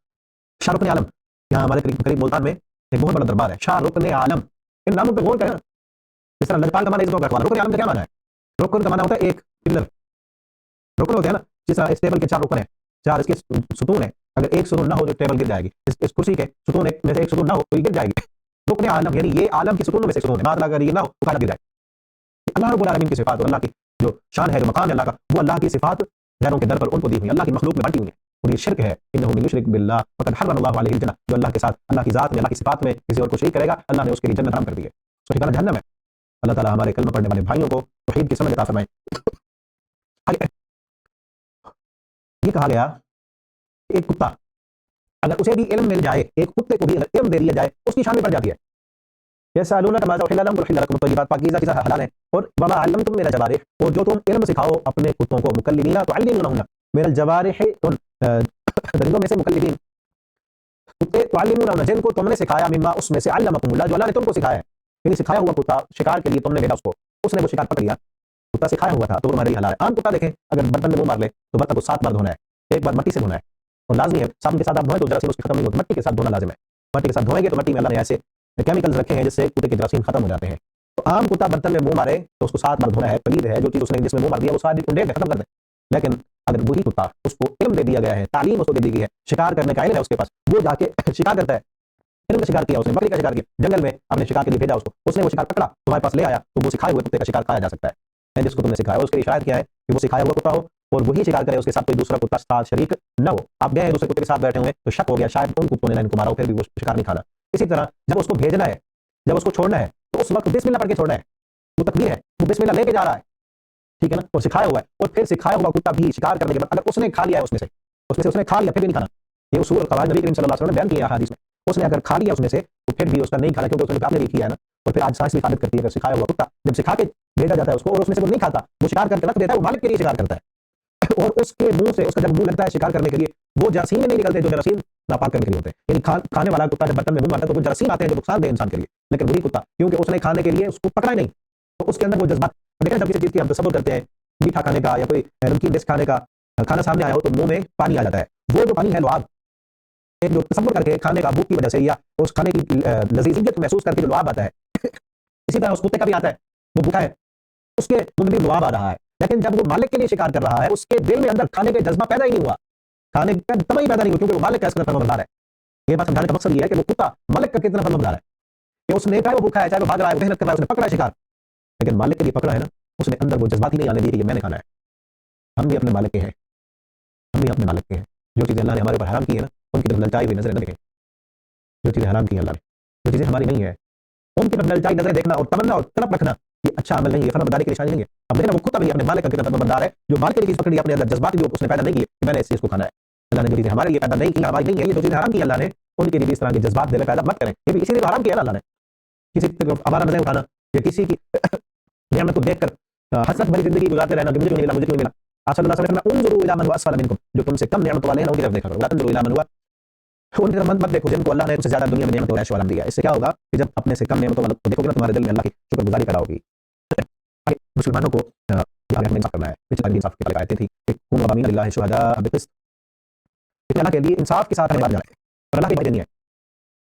शाहरुख आलम, यहाँ हमारे करीब करीब मुल्तान में एक बहुत बड़ा दरबार है, शाहरुख आलम, इन नामों पर गौर करें ना, जिस तरह लजपाल का माना इज्जतों का रखवाला, रुकन आलम का क्या माना है? रुकन का माना होता है एक पिलर, रुकन होते हैं ना, जिस तरह इस टेबल के 4 रुकन है, 4 इसके सुतून है, अगर एक सुतून ना हो तो टेबल गिर जाएगी, इस कुर्सी के सुतून में से एक सुतून ना हो तो ये गिर जाएगी। रुकन आलम यानी ये आलम की सुतून में से सुतून है, मतलब अगर ये ना हो तो काला गिर जाएगी। अल्लाह रब्बुल आलमीन की सिफात और अल्लाह की जो शान है, जो मकाम है अल्लाह का, वो अल्लाह की सिफात गैरों के दर पर उनको दी हुई, अल्लाह की मखलूक में बांटी हुई है। और ये शिर्क है, इन्नहु मन युश्रिक बिल्लाह फक़द हर्रमल्लाहु अलैहिल जन्नह, जो अल्लाह के साथ, अल्लाह की ज़ात में, अल्लाह की सिफात में किसी और को शरीक करेगा, अल्लाह ने उसके लिए जन्नत हराम कर दी है, उसका ठिकाना जहन्नम है। अल्लाह ताला हमारे कलमा पढ़ने वाले भाइयों को तौहीद की समझ अता फरमाए। ये कहा गया कि एक कुत्ता, अगर उसे भी इल्म मिल जाए, एक कुत्ते को भी अगर इल्म दे दिया जाए, उसकी शान में बढ़ जाती है। यसअलूनका माज़ा उहिल्ला लहुम, कुल उहिल्ला लकुम अत-तय्यिबात, पाकीज़ा चीज़ें हलाल है, और वमा अल्लमतुम मिनल जवारिह, और जो तुम इल्म सिखाओ अपने कुत्तों को, मुकल्लिमीना तुअल्लिमूनहुन्ना मिनल जवारिह, उन दरिंदों में से मुकल्लिमीन कुत्ते, तुअल्लिमूनहुन्ना जिनको तुमने सिखाया, मिम्मा उसमें से, अल्लमकुमुल्लाह जो अल्लाह ने तुमको सिखाया है, यानी सिखाया हुआ कुत्ता शिकार के लिए तुमने भेजा उसको, उसने वो शिकार पकड़ लिया, कुत्ता सिखाया हुआ था तो वो हमारे लिए हलाल है। आम कुत्ता देखें, अगर बर्तन में मुंह मार ले तो बर्तन को 7 बार धोना है, एक बार मट्टी से धोना है, और लाजमी है साबुन के साथ आप धोएं तो जरासीम उसके खत्म नहीं होते, मट्टी के साथ धोना लाजिम है। मट्टी के साथ धोएंगे तो मट्टी में अल्लाह ने ऐसे केमिकल्स रखे हैं जिससे कुत्ते के जरासीम खत्म हो जाते हैं। तो आम कुत्ता बर्तन में मुंह मारे तो उसको 7 बार धोना है, पलीद है, जो चीज़ उसने जिसमें मुंह मार दिया वो सारी कुंडे खत्म कर दे। लेकिन अगर वही कुत्ता, उसको इल्म दे दिया गया है, तालीम उसको दे दी गई है, शिकार करने का इल्म है उसके पास, वो जाके शिकार करता है, इल्म का शिकार किया उसने, बकरी का शिकार किया, जंगल में आपने शिकार के लिए भेजा उसको, उसने वो शिकार पकड़ा, तुम्हारे पास ले आया, तो वो सिखाए हुए कुत्ते का शिकार खाया जा सकता है जिसको तुमने सिखाया। उसकी शायद क्या है कि वो सिखाया हुआ कुत्ता हो और वही शिकार करे, उसके साथ कोई दूसरा कुत्ता साथ शरीक न हो। आप गए दूसरे कुत्ते के साथ बैठे हुए तो शक हो गया शायद उन कुत्तों ने इनको मारा हो, फिर भी वो शिकार नहीं खाना। इसी तरह जब उसको भेजना है, जब उसको छोड़ना है, तो उस वक्त बिस्मिल्लाह पढ़ के छोड़ना है, वो तकबीर है, वो बिस्मिल्लाह लेके जा रहा है, ठीक है ना, और सिखाया हुआ है। और फिर सिखाया हुआ कुत्ता भी शिकार करने के बाद अगर उसने खा लिया है, उसमें से उसने खा लिया, फिर भी नहीं खाना। ये उसूल और क़वाइद नबी करीम सल्लल्लाहु अलैहि वसल्लम ने बयान किया हदीस में, उसने अगर खा लिया उसमें से तो फिर भी उसका नहीं खाना, क्योंकि उसने आपने भी किया है ना। और फिर आज साइंस भी साबित करती है कि सिखाया हुआ कुत्ता जब सिखा के भेजा जाता है उसको और उसमें से वो नहीं खाता, वो शिकार करके रख देता है, वो मालिक के लिए शिकार करता है, और उसके मुंह से, उसका जब मुंह लगता है शिकार करने के लिए, वो जरासीम नहीं निकलते जो जरासीम नापाक करने के लिए होते हैं। यानी खाने वाला कुत्ता जब बर्तन में मुंह मारता है तो वो जरासीम आते हैं जो नुकसान दे इंसान के लिए। लेकिन वही कुत्ता क्योंकि उसने खाने के लिए उसको पकड़ा नहीं, तो उसके अंदर वो जज्बात, देखें जब किसी चीज़ की हम तसव्वुर करते हैं, मीठा खाने का या कोई नमकीन डिश खाने का, खाना सामने आया हो तो मुंह में पानी आ जाता है, वो जो पानी है लुआब, एक जो तसव्वुर करके खाने का भूख की वजह से या उस खाने की लजीजियत महसूस करके जो लुआब आता है, इसी तरह उस कुत्ते का भी आता है, वो भूखा है, उसके मुंह में लुआब आ रहा है, लेकिन जब वो मालिक के लिए शिकार कर रहा है, उसके दिल में अंदर खाने का जज्बा पैदा ही नहीं हुआ, खाने का तमन्ना ही पैदा नहीं हुआ, क्योंकि वो मालिक का इसका फरमाबरदार है। ये बात समझाने का मकसद ये है कि वो कुत्ता मालिक का कितना फरमाबरदार है कि उसने, चाहे वो भूखा है, चाहे वो भाग रहा है, मेहनत कर रहा है, उसने पकड़ा है शिकार, लेकिन मालिक के लिए पकड़ा है ना, उसने अंदर वो जज्बात ही नहीं आने दिए कि ये मैंने खाना है। हम भी अपने मालिक के हैं, हम भी अपने मालिक के हैं। जो चीज़ें अल्लाह ने हमारे ऊपर हराम की है ना, उनकी तरफ ललचाई हुई नजरें न देखें। जो चीज़ें हराम की है अल्लाह ने, जो चीज़ें हमारी नहीं है, उनकी तरफ ललचाई नजरें देखना और तमन्ना और तड़प रखना, ये अच्छा अमल नहीं है, फरमाबरदारी की निशानी नहीं है। अब देखना वो कुत्ता भी अपने मालिक का कितना फरमाबरदार है, जो मालिक की चीज़ पकड़ी, अपने अंदर जज्बात भी उसने पैदा नहीं किए कि मैंने इस चीज़ को खाना है। अल्लाह ने जो चीज़ें हमारे लिए पैदा नहीं की, हमारी नहीं है, ये जो चीज़ें हराम की अल्लाह ने, उनके लिए इस तरह के जज्बात दिल में पैदा मत करें। ये भी इसीलिए हराम किया ना अल्लाह ने, किसी की तरफ आवारा नजरें उठाना या किसी की नेमत को देखकर हसरत भरी जिंदगी गुजारते रहना कि मुझे क्यों नहीं मिला, मुझे क्यों नहीं मिला। आप सल्लल्लाहु अलैहि वसल्लम ने उन्जुरू इला मन हुवा अस्फला मिनकुम, जो तुमसे कम नेमत वाले हैं उनकी तरफ देखा करो, ला तंजुरू इला मन हुवा, उनकी तरफ मत देखो जिनको अल्लाह ने तुमसे ज्यादा दुनिया में नेमत और ऐश व आराम दिया। इससे क्या होगा कि जब अपने से कम नेमतों वालों को देखोगे ना, तुम्हारे दिल में अल्लाह की शुक्रगुजारी पैदा होगी। मुसलमानों को हमें इंसाफ करना है। पिछले इंसाफ की आयतें थी कि कुनू अमीना लिल्लाहि शुहदा बिल-क़िस्त, अल्लाह के लिए इंसाफ के साथ हमें बात जाना है और अल्लाह की गवाही देनी है,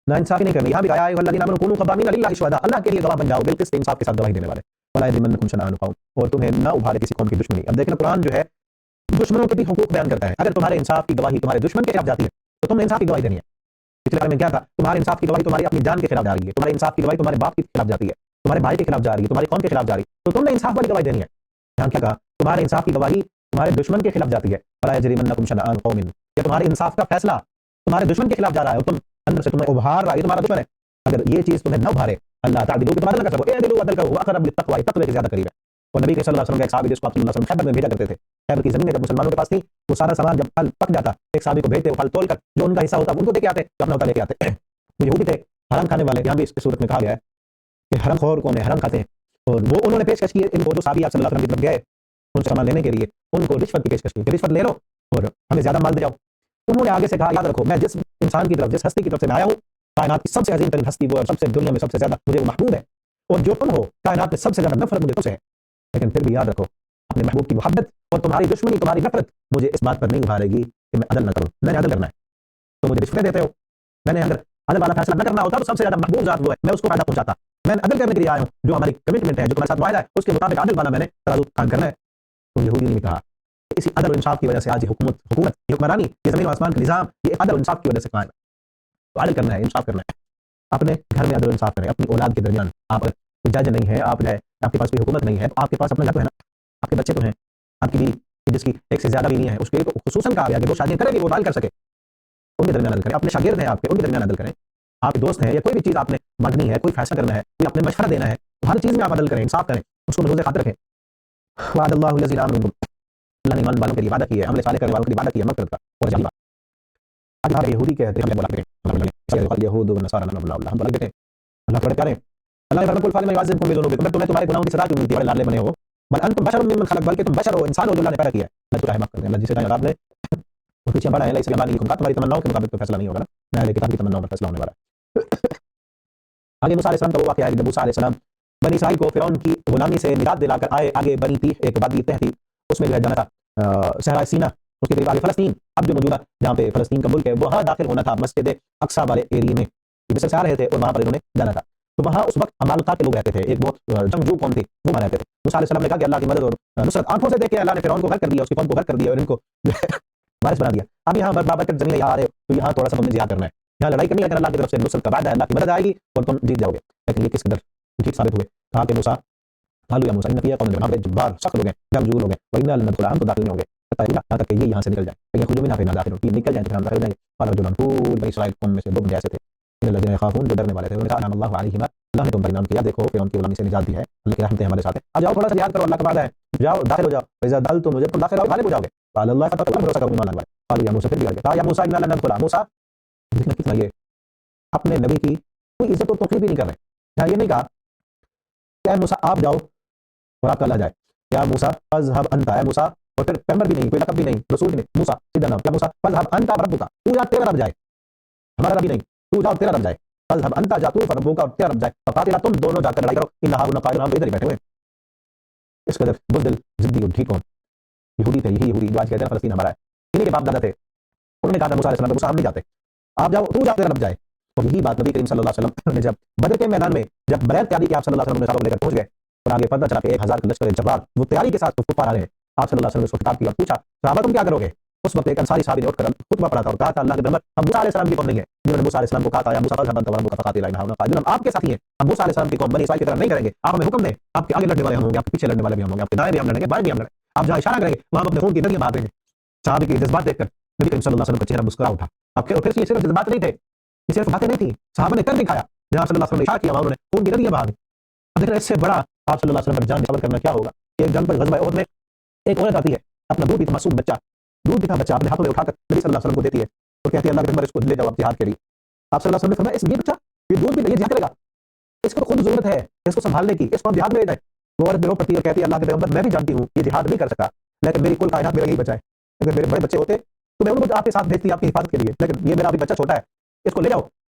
ना इंसाफी नहीं करनी। यहाँ भी कहा है वल्लज़ीना आमनू कुनू क़वामीना लिल्लाहि शुहदा, अल्लाह के लिए गवाह बन जाओ बिल-क़िस्त, इंसाफ के साथ गवाही देने वाले। वला यजरिमन्नकुम शनआनु क़ौम, और तुम्हें ना उभारे किसी कौम की दुश्मनी। अब देखना कुरान जो है दुश्मनों के भी हुकूक बयान करता है। अगर तुम्हारे इंसाफ की गवाही तुम्हारे दुश्मन के खिलाफ जाती है तो तुमने इंसाफ की गवाही देनी है। पिछले बारे में क्या था, तुम्हारे इंसाफ की गवाही तुम्हारी अपनी जान के खिलाफ जा रही है, तुम्हारे इंसाफ की गवाही तुम्हारे बाप के खिलाफ जाती है, तुम्हारे भाई के खिलाफ जा रही है, तुम्हारी कौम के खिलाफ जा रही है, तो तुमने इंसाफ वाली गवाही देनी है। यहाँ क्या कहा, तुम्हारे इंसाफ की गवाही तुम्हारे दुश्मन के खिलाफ जाती है, वला यजरिमन्नकुम शनआनु क़ौमिन, या तुम्हारे इंसाफ का फैसला तुम्हारे दुश्मन के खिलाफ जा रहा है और तुम अंदर से तुम्हें उभार रहा है, तुम्हारा दुश्मन है, अगर ये चीज तुम्हें न उभारे, अल्लाह तादिलू के तुम्हारा कर ए दिलू अदल करो अक़रब लित्तक़वा, तक़वा के ज्यादा करीब है। और नबी सल्लल्लाहु अलैहि वसल्लम के एक सहाबी जिसको आप सल्लल्लाहु अलैहि वसल्लम खैबर में भेजा करते थे, खैबर की जमीन जब मुसलमानों के पास थी, वो सारा सामान जब फल पक जाता एक सहाबी को भेजते, वो फल तोल कर जो उनका हिस्सा होता उनको देके आते, जो अपना होता लेके आते। यहूदी थे हराम खाने वाले, यहाँ भी इस सूरत में कहा गया है कि हराम खोर कौन है, हराम खाते हैं, और वो उन्होंने पेशकश की इनको जो सहाबी आप सल्लल्लाहु अलैहि वसल्लम की तरफ गए उनसे सामान लेने के लिए, उनको रिश्वत की पेशकश की, रिश्वत ले लो और हमें ज्यादा माल दे जाओ। उन्होंने आगे से कहा याद रखो मैं जिस इंसान की तरफ, जिस हस्ती की तरफ से मैं आया हूँ, कायनात की सबसे अजीम तरीन हस्ती वो, और सबसे दुनिया में सबसे ज्यादा मुझे वो महबूब है, और जो तुम हो कायनात में सबसे ज्यादा नफरत मुझे तुमसे है। लेकिन फिर भी याद रखो अपने महबूब की मोहब्बत और तुम्हारी दुश्मनी, तुम्हारी नफरत मुझे इस बात पर नहीं उभारेगी कि मैं अदल न करूं। मैंने अदल करना है तो मुझे रिश्वत देते हो, मैंने अगर अदल वाला फैसला न करना होता तो सबसे ज्यादा महबूब जात वो है, मैं उसको फायदा पहुंचाता, मैं अदल करने के लिए आया हूँ, जो हमारी कमिटमेंट है, जो तुम्हारे साथ वायदा है, उसके मुताबिक आदिल वाला मैंने तराजू कायम करना है। तो यहूदी ने कहा इसी अदल और इंसाफ की वजह से आज हुकूमत, ये हुक्मरानी, ये जमीन आसमान का निजाम, ये अदल और इंसाफ की वजह से कायम है। तो अदल करना है, इंसाफ करना है, अपने घर में अदल और इंसाफ करें, अपनी औलाद के दरमियान। आप जज नहीं है, आप आपके पास कोई हुकूमत नहीं है, तो आपके पास अपना घर तो है ना, आपके बच्चे तो हैं, आपकी बीवी जिसकी एक से ज्यादा बीवियां हैं, उसके तो खुसूसन कहा गया कि वो शादी करेगी, वो अदल कर सके, उनके दरमियान अदल करें। अपने शागिर्द हैं आपके, उनके दरमियान अदल करें। आपके दोस्त हैं या कोई भी चीज़ आपने बांटनी है, कोई फैसला करना है, कोई अपने मशवरा देना है, तो हर चीज़ में आप अदल करें, इंसाफ करें, उसको महफूज़ खातिर रखें। वादल्लाहु लज़ीना आमनू, अल्लाह ने ईमान वालों के लिए वादा किया है, अमल सालेह करने वालों के लिए वादा किया है मग़फ़िरत का और जन्नत। आज हम यहूदी कहते हैं, हम यहूद व नसारा हम बोल देते हैं अल्लाह बड़े प्यारे। अल्लाह ने फरमाया कुल फालिमा युअज़्ज़िबकुम बिज़ुनूबिकुम, मैं तुम्हारे गुनाहों की सज़ा क्यों मिलती है, बड़े लाडले बने हो। बल अंतुम बशरुम मिम्मन खलक़, बल्कि तुम बशर हो, इंसान हो जो अल्लाह ने पैदा किया है। अल्लाह तुम्हें माफ़ कर दे, अल्लाह जिसे चाहे अज़ाब दे, वो पीछे बड़ा है, इसलिए अल्लाह ने तुम्हारी तमन्नाओं के मुताबिक तो फैसला नहीं होगा ना, मैं किताब की तमन्नाओं पर फैसला होने वाला है। आगे मूसा अलैहिस्सलाम का वो वाक़या है जब मूसा अलैहिस्सलाम बनी इसराइल को फ़िरौन की गुलामी से निजात दिलाकर आए। आगे बनी थी एक वादी तह थी, उसमें जो है जाना था सहरा सीना, उसके करीब आगे फ़लस्तीन, अब जो मौजूदा जहाँ पे फ़लस्तीन का मुल्क है, वहाँ दाखिल होना था मस्जिद अक्सा वाले एरिया में, मिस्र से आ रहे थे और वहाँ पर इन्होंने जाना था। तो वहाँ उस वक्त अमालुका के लोग रहते थे, एक बहुत जंगजू कौम थी, वो वहाँ रहते थे। मूसा अलैहिस्सलाम ने कहा कि अल्लाह की मदद और नुसरत, आंखों से देख के अल्लाह ने फ़िरौन को गर्क कर दिया, उसकी कौम को गर्क कर दिया और इनको वारिस बना दिया। अब यहाँ बाबरकत ज़मीन यहाँ आ रहे हो, तो यहाँ थोड़ा सा तुमने जिहाद करना है, यहाँ लड़ाई करनी है, लेकिन अल्लाह की तरफ से नुसरत का वादा है, अल्लाह की मदद आएगी और तुम जीत जाओगे। लेकिन ये किस कदर ठीक साबित हुए। कहा कि मूसा हालू या मूसा इन्नका कौम जब्बार, सख्त लोग हैं, जंगजू लोग हैं, व इन्ना लन नदखुलहा, हम तो दाखिल नहीं होंगे यहाँ तक कि ये यहाँ से निकल जाए, यखरुजू मिन्हा फ़इन्ना दाखिलून, ये निकल जाए तो हम दाखिल हो जाएंगे। क़ाल रजुलन, पूरी बनी इसराइल कौम में से दो बंदे ऐसे थे, इन्नल्लज़ीना यख़ाफ़ून, जो डरने वाले थे, उन्होंने कहा अनअम अल्लाहु अलैहिमा, अल्लाह ने तुम पर इनाम किया, देखो फ़िरौन की गुलामी से निजात दी है, अल्लाह की रहमतें हमारे साथ है, आ जाओ थोड़ा सा जिहाद करो, अल्लाह का वादा है, जाओ दाखिल हो जाओ। फ़इज़ा दख़लतुम, मुझे तुम दाखिल हो गालिब हो जाओगे। क़ाल अल्लाह फ़तक़ुल्लाह, भरोसा करो ईमान लाने वाले। क़ालू या मूसा, फिर भी करके कहा या मूसा इन्ना लन नदखुलहा, मूसा देखना कितना ये अपने नबी की कोई इज्जत और तौक़ीर भी नहीं कर रहे। यहाँ ये नहीं कहा क्या मूसा आप जाओ और आपका अल्लाह जाए, या मूसा फ़ज़हब अंता, है मूसा, और फिर पैगंबर भी नहीं, कोई लक़ब भी नहीं, रसूल भी नहीं, मूसा सीधा नाम, क्या मूसा फ़ज़हब अंता व रब्बुका, तू जा तेरा रब जाए, हमारा रब ही नहीं, तू जा तेरा रब जाए, फ़ज़हब अंता, जा तू, रब्बुका और तेरा रब जाए, फ़क़ातिला, तुम दोनों जाकर लड़ाई करो, इन्ना हाहुना क़ाइदुन, हम तो इधर ही बैठे हुए हैं। इस कदर बुज़दिल, ज़िद्दी और ठीक कौम यहूदी थे, यही यहूदी जो आज कहते हैं फ़लस्तीन हमारा है, इन्हीं के बाप दादा थे। उन्होंने कहा था मूसा अलैहिस्सलाम को, मूसा हम नहीं जाते, आप जाओ, तू जा तेरा रब जाए। और यही बात नबी करीम सल्लल्लाहु अलैहि वसल्लम ने जब बदर के मैदान में जब बैत तैयारी की, आप सल्लल्लाहु अलैहि वसल्लम ने लेकर पहुंच गए और आगे पता चला कि 1000 का लश्कर जब्बार वो तैयारी के साथ कुफार आ रहे हैं। आप सल्लल्लाहु अलैहि वसल्लम ने उसको खिताब किया, पूछा सहाबा तुम क्या करोगे। उस वक्त एक अंसारी साहबी ने उठकर खुतबा पढ़ा था और कहा था अल्लाह के पैगंबर, हम मूसा अलैहिस्सलाम की कौम नहीं है, जिन्होंने मूसा अलैहिस्सलाम को कहा था या मूसा फ़ज़हब अंता व रब्बुका फ़क़ातिला इन्ना हाहुना क़ाइदुन, हम आपके साथी हैं, हम मूसा अलैहिस्सलाम की कौम बनी इसराइल की तरह नहीं करेंगे, आप हमें हुक्म दें, आपके आगे लड़ने वाले हम होंगे, आपके पीछे लड़ने वाले भी हम होंगे, आपके दाएं भी हम लड़ेंगे, बाएं भी हम लड़ेंगे, आप जहाँ इशारा करेंगे वहाँ हम अपने खून की नदियां बहा देंगे। साहबी के जज्बात देखकर नबी करीम सल्लल्लाहु अलैहि वसल्लम का चेहरा मुस्कुरा उठा। अब फिर ये सिर्फ जज्बात नहीं थे, ये सिर्फ बातें नहीं थी, साहबा ने कर दिखाया, जहाँ सल्लल्लाहु अलैहि वसल्लम ने इशारा किया, उन्होंने खून की नदियां बहा दी। अब देख रहे इससे बड़ा आप सल्लल्लाहु अलैहि वसल्लम पर जान निछावर करना क्या होगा। एक जंग पर ग़ज़वा उहद में एक औरत आती है, अपना दूध पीता मासूम बच्चा, दूध पीता बच्चा अपने हाथों में उठाकर नबी सल्लल्लाहु अलैहि वसल्लम को देती है और कहती है अल्लाह के पैगंबर इसको ले जाओ आप जिहाद के लिए। आप सल्लल्लाहु अलैहि वसल्लम ने फरमाया ये बच्चा ये दूध पी ये जिहाद करेगा, इसको खुद ज़रूरत है इसको संभालने की, इसको हम जिहाद में ले जाए। वो औरत रो पड़ती है, कहती है अल्लाह के पैगंबर मैं भी जानती हूँ ये जिहाद नहीं कर सकता, लेकिन मेरी कुल कायनात मेरा यही बचा है, अगर मेरे बड़े बच्चे होते तो मैं उनको आपके साथ भेजती आपकी हिफाजत के लिए, लेकिन ये मेरा अभी बच्चा छोटा है, इसको ले जाओ,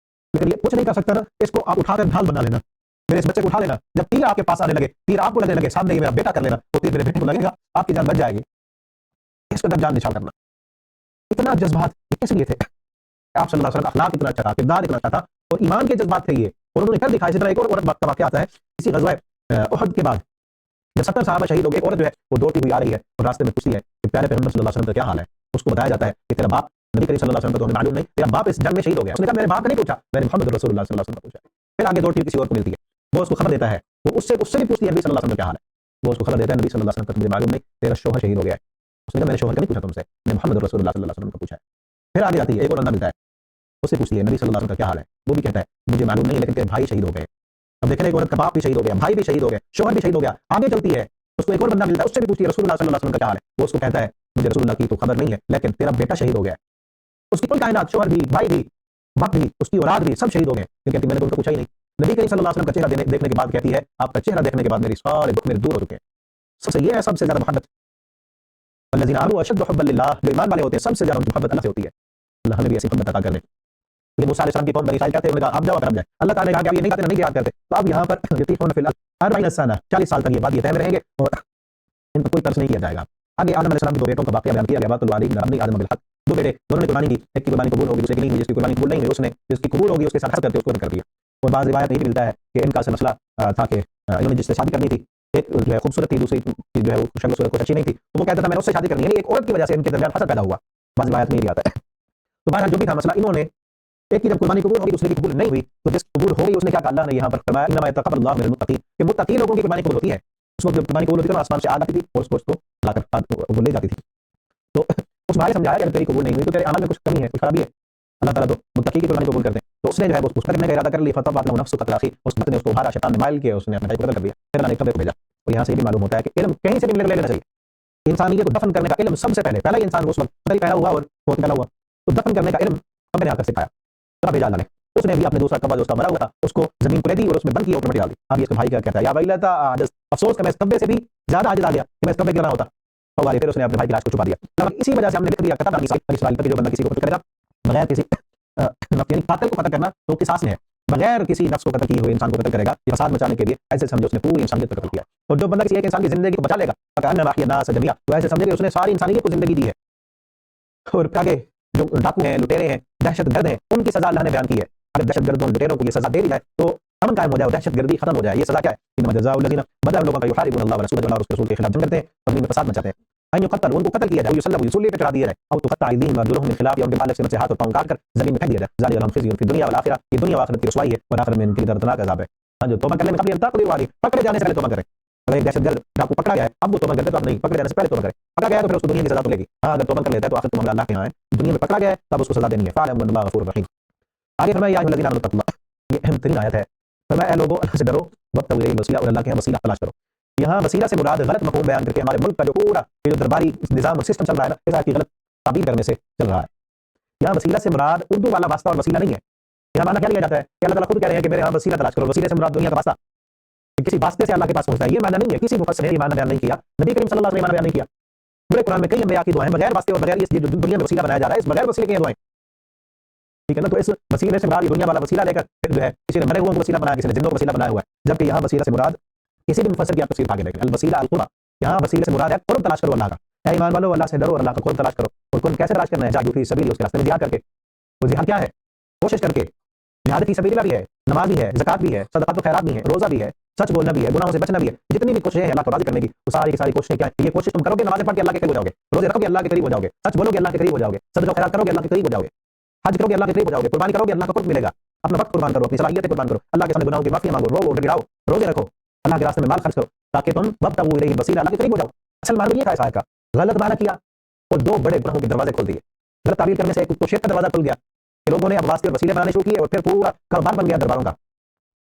लेकिन ये कुछ नहीं कर सकता ना, इसको आप उठाकर ढाल बना लेना, मेरे इस बच्चे को उठा लेना, जब तीर आपके पास आने लगे, तीर आपको लगने लगे, सामने ये मेरा बेटा कर लेना, वो तीर मेरे बेटे को लगेगा, आपकी जान बच जाएगी। इस कदर जान निछावर करना, इतना जज्बात किस लिए थे। आप सल्लल्लाहु अलैहि वसल्लम अखलाक इतना अच्छा था, किरदार इतना अच्छा था और ईमान के जज्बात थे ये, और उन्होंने कर दिखाया। इसी तरह एक और औरत का वाक़या आता है, इसी ग़ज़वा उहद के बाद जब 70 सहाबा शहीद हो गए, एक औरत जो है वो दौड़ती हुई आ रही है और रास्ते में पूछती है कि प्यारे पैगंबर सल्लल्लाहु अलैहि वसल्लम का क्या हाल है। उसको बताया जाता है कि तेरा बाप, नबी करीम सल्लल्लाहु अलैहि वसल्लम को तो हमें मालूम नहीं, तेरा बाप इस जंग में शहीद हो गया। उसने कहा मेरे बाप का नहीं पूछा, मैंने मोहम्मद रसूलुल्लाह सल्लल्लाहु अलैहि वसल्लम का पूछा। फिर आगे दौड़ती हुई किसी और को मिलती है, वो उसको खबर देता है, वो उससे भी पूछती है नबी सल्लल्लाहु अलैहि वसल्लम का क्या हाल है। वो उसको खबर देता है नबी सल्लल्लाहु अलैहि वसल्लम का मुझे मालूम नहीं, तेरा शौहर शहीद हो गया है। उसने कहा मैंने शौहर का नहीं पूछा तुमसे, मैंने मोहम्मद रसूलुल्लाह सल्लल्लाहु अलैहि वसल्लम का पूछा है। फिर आगे जाती है, एक और बंदा मिलता है, उससे पूछती है नबी सल्लल्लाहु अलैहि वसल्लम का क्या हाल है। वो भी कहता है मुझे मालूम नहीं, लेकिन तेरे भाई शहीद हो गए। अब देख रहे एक औरत का बाप भी शहीद हो गया, भाई भी शहीद हो गया, शौहर भी शहीद हो गया। आगे चलती है, उसको एक और बंदा मिलता है, उससे भी पूछती है रसूलुल्लाह सल्लल्लाहु अलैहि वसल्लम का क्या हाल है। वो उसको कहता है मुझे रसूलुल्लाह की तो खबर नहीं है, लेकिन तेरा बेटा शहीद हो गया। उसकी कुल कायनात, शौहर भी, भाई भी, बाप भी, उसकी औलाद भी सब शहीद हो गए। कहती मैंने तो उनको पूछा ही नहीं। नबी करीम सल्लल्लाहु अलैहि वसल्लम का चेहरा देखने के बाद कहती है आपका चेहरा देखने के बाद मेरी सारे दुख मेरे दूर हो चुके हैं। सबसे ये है सबसे ज्यादा मोहब्बत, वल्लज़ीना आमनू अशद्दु हुब्बन लिल्लाह, जो ईमान वाले होते हैं सबसे ज्यादा उनकी मोहब्बत अल्लाह से होती है। अल्लाह हमें भी ऐसी मोहब्बत अता कर दे। ये मूसा अलैहिस्सलाम की कौम बनी इसराइल कहते हैं, आप जाओ आप जाए। अल्लाह ताला ने कहा कि आप ये नहीं कहते नहीं जिहाद करते, तो अब यहाँ पर यतीफ़ून फिल अर्ज़ 40 सना, 40 साल तक ये वादी तह में रहेंगे और इन पर कोई तरस नहीं किया जाएगा। आगे आदम अलैहिस्सलाम के दो बेटों का वाक़या बयान किया गया, बातुल वालिद नबनी आदम बिल हक़। दो बेटे दोनों ने कुर्बानी दी, एक की कुर्बानी कबूल होगी, दूसरे की नहीं हुई। जिसकी कुर्बानी कबूल नहीं हुई उसने जिसकी कबूल होगी उसके साथ हसद करके उसको कर दिया। और बाज़ रिवायत में ये भी मिलता है कि इनका ऐसा मसला था कि इन्होंने जिससे शादी करनी थी, एक जो है खूबसूरत थी, दूसरी जो है वो शक्ल सूरत कुछ अच्छी नहीं थी, तो वो कहता था मैंने उससे शादी करनी है, यानी एक औरत की वजह से इनके दरमियान फसद पैदा हुआ। बाज़ रिवायत में ये भी आता है। तो बहरहाल जो भी था मसला, इन्होंने एक की जब कुर्बानी कबूल होगी, दूसरे की कबूल नहीं हुई, तो जिस कबूल हो गई उसने क्या कहा, अल्लाह ने यहाँ पर फरमाया इन्नमा यतक़ब्बलुल्लाहु मिनल मुत्तक़ीन, कि मुत्तक़ी लोगों की कुर्बानी कबूल होती है। उस वक्त जब कुर्बानी कबूल होती थी तो आसमान से आग आती थी और उसको लाकर वो ले जाती थी। तो उस भाई ने समझाया कि अगर तेरी कबूल नहीं हुई तो तेरे अमल में कुछ कमी है, कुछ खराबी है, अल्लाह ताला तो मुत्तकी की कुर्बानी कबूल करते हैं। तो उसने जो है वो उसका करने का इरादा कर लिया, फतवत लहु नफ्सु कतल अखी, उस वक्त ने उसको उभारा, शैतान ने माइल किया, उसने अपने भाई को कत्ल कर दिया, फिर अल्लाह ने तौबे को भेजा। तो यहाँ से ये भी मालूम होता है कि इल्म कहीं से भी ले लेना चाहिए। इंसानियत को दफन करने का इल्म सबसे पहले ही इंसान उस वक्त पैदा हुआ और बहुत पैदा हुआ, तो दफन करने का इल्म हमने आकर सिखाया, तब भेजा अल्लाह ने। उसने भी अपने दूसरा कब्र जो उसका मरा हुआ था उसको जमीन को दी और उसमें बंद किया, ऊपर डाल दी। अब ये इसका भाई क्या कहता है, या वैलता आजज़, अफसोस का मैं इस तब्बे से भी ज्यादा आजिज आ गया कि मैं इस तब्बे के रहा होता। और फिर उसने अपने भाई की लाश को छुपा दिया। इसी वजह से हमने लिख दिया कतल इस्राइल पर, जो बंदा किसी को कत्ल करेगा बगैर किसी यानी कातिल को कत्ल करना तो किसास में है, बगैर किसी नफ्स को कत्ल किए हुए इंसान को कत्ल करेगा ये फसाद मचाने के लिए, ऐसे समझो उसने पूरी इंसानियत को कत्ल किया। और जो बंदा किसी एक इंसान की जिंदगी को बचा लेगा तो ऐसे समझे कि उसने सारी इंसानियत को जिंदगी दी है। और आगे जो डाकू हैं, लुटेरे हैं, दहशतगर्द हैं, उनकी सजा अल्लाह ने बयान की है। अगर दहशतगर्दों लुटेरों को ये सजा दे दी जाए तो अमन कायम हो जाए, दहशतगर्दी खत्म हो जाए। ये सजा क्या है, इन्नमा जज़ाउल लज़ीना बदअ लोगों का युहारिबून अल्लाह व रसूलहु, और उसके रसूल के खिलाफ जंग करते हैं और उनमें फसाद मचाते हैं, अन युक़त्तल, उनको कत्ल किया जाए, युसल्लबु, सूली पे चढ़ा दिया जाए, औ तुक़त्तअ अयदीहिम व अर्जुलुहुम मिन खिलाफ, या उनके बालक से हाथ और पाँव काट कर जमीन में फेंक दिया जाए। ज़ालिका लहुम खिज़्युन फ़िद दुनिया वल आखिरह, ये दुनिया व आखिरत की रुसवाई है और आखिरत में इनके लिए दर्दनाक अज़ाब है। हाँ, जो तौबा करने में कबल तक़दीर वाली, पकड़े जाने से पहले तौबा करें। अगर एक दहशतगर्द डाकू पकड़ा गया है, अब वो तौबा करते तो अब नहीं, पकड़े जाने से पहले तौबा करें। पकड़ा गया है तो फिर उसको दुनिया की सजा तो मिलेगी। हाँ, अगर तौबा कर लेता है तो आखिर तो मामला अल्लाह के यहाँ है, दुनिया में पकड़ा गया है तब उसको सजा देनी है। फ़अलम अन्नल्लाह गफ़ूरुर रहीम। आगे फरमाया या अय्युहल्लज़ीना आमनू इत्तक़ुल्लाह, ये अहम तरीन आयत है। फरमाया ऐ लोगों, अल्लाह से डरो, वब्तगू इलैहिल वसीला, और अल्लाह के यहाँ वसीला तलाश करो। यहाँ वसीला से मुराद गलत मफ़हूम बयान करके हमारे मुल्क का जो पूरा ये जो दरबारी निज़ाम और सिस्टम चल रहा है ना, इस आयत की गलत ताबीर करने से चल रहा है। यहाँ वसीला से मुराद उर्दू वाला वास्ता और वसीला नहीं है। यहाँ माना क्या लिया जाता है कि अल्लाह ताला खुद कह रहे हैं कि मेरे यहाँ वसीला तलाश करो, वसीले से मुराद दुनिया का वास्ता, किसी वास्ते से अल्लाह के पास पहुंचता है, ये माना नहीं है। किसी मुफस्सिर ने ये माना बयान नहीं किया, नबी करीम सल्लल्लाहु अलैहि वसल्लम ने बयान नहीं किया। पूरे कुरान में कई अंबिया की दुआएं बगैर वास्ते और बगैर ये जो दुनिया में वसीला बनाया जा रहा है, इस बगैर वसीले की दुआएं, ठीक है ना। तो इस वसीले से मुराद दुनिया वाला वसीला लेकर फिर जो है किसी ने मरे हुए को वसीला बनाया, किसी ने जिंदों को वसीला बनाया हुआ है, जबकि यहाँ वसीला से मुराद किसी भी मुफस्सिर की आप तफसीर आगे देखें, अल वसीला अल कुर्बा, यहाँ वसीले से मुराद है कुर्ब तलाश करो अल्लाह का। है ईमान वालों, अल्लाह से डरो और अल्लाह का कुर्ब तलाश करो। और कुर्ब कैसे तलाश करना है, जादू फी सबील, उसके रास्ते में जिहाद करके। वो जिहाद क्या है, कोशिश करके। जिहाद फी सबील भी है, नमाज भी है, ज़कात भी है, सदक़ात व खैरात भी है, रोज़ा भी है, सच बोलना भी है, गुनाहों से बचना भी है। जितनी भी कोशिशें हैं अल्लाह को राज़ी करने की, वो सारी की सारी कोशिशें क्या है, ये कोशिश तुम करोगे, नमाज़ें पढ़ के अल्लाह के करीब हो जाओगे, रोज़े रखोगे अल्लाह के करीब हो जाओगे, सच बोलोगे अल्लाह के करीब हो जाओगे, सदक़ा खैरात करोगे अल्लाह के करीब हो जाओगे, हज करोगे अल्लाह के करीब हो जाओगे, कुर्बानी करोगे अल्लाह का कुर्ब मिलेगा। अपना वक्त कुर्बान करो, अपनी सलाहियतें कुर्बान करो, अल्लाह के सामने गुनाहों की माफी मांगो, रो गिराओ, रोजे रखो, अल्लाह के रास्ते में माल खर्च करो, ताकि तुम वब्तगू इलैहिल वसीला, अल्लाह के करीब हो जाओ। असल मालूम ये था इस आयत का, गलत माना किया और दो बड़े गुनाहों के दरवाजे खोल दिए। गलत ताबीर करने से एक तो शिर्क का दरवाजा खुल गया कि लोगों ने अब वास्ते और वसीले बनाने शुरू किए और फिर पूरा कारोबार बन गया दरबारों का।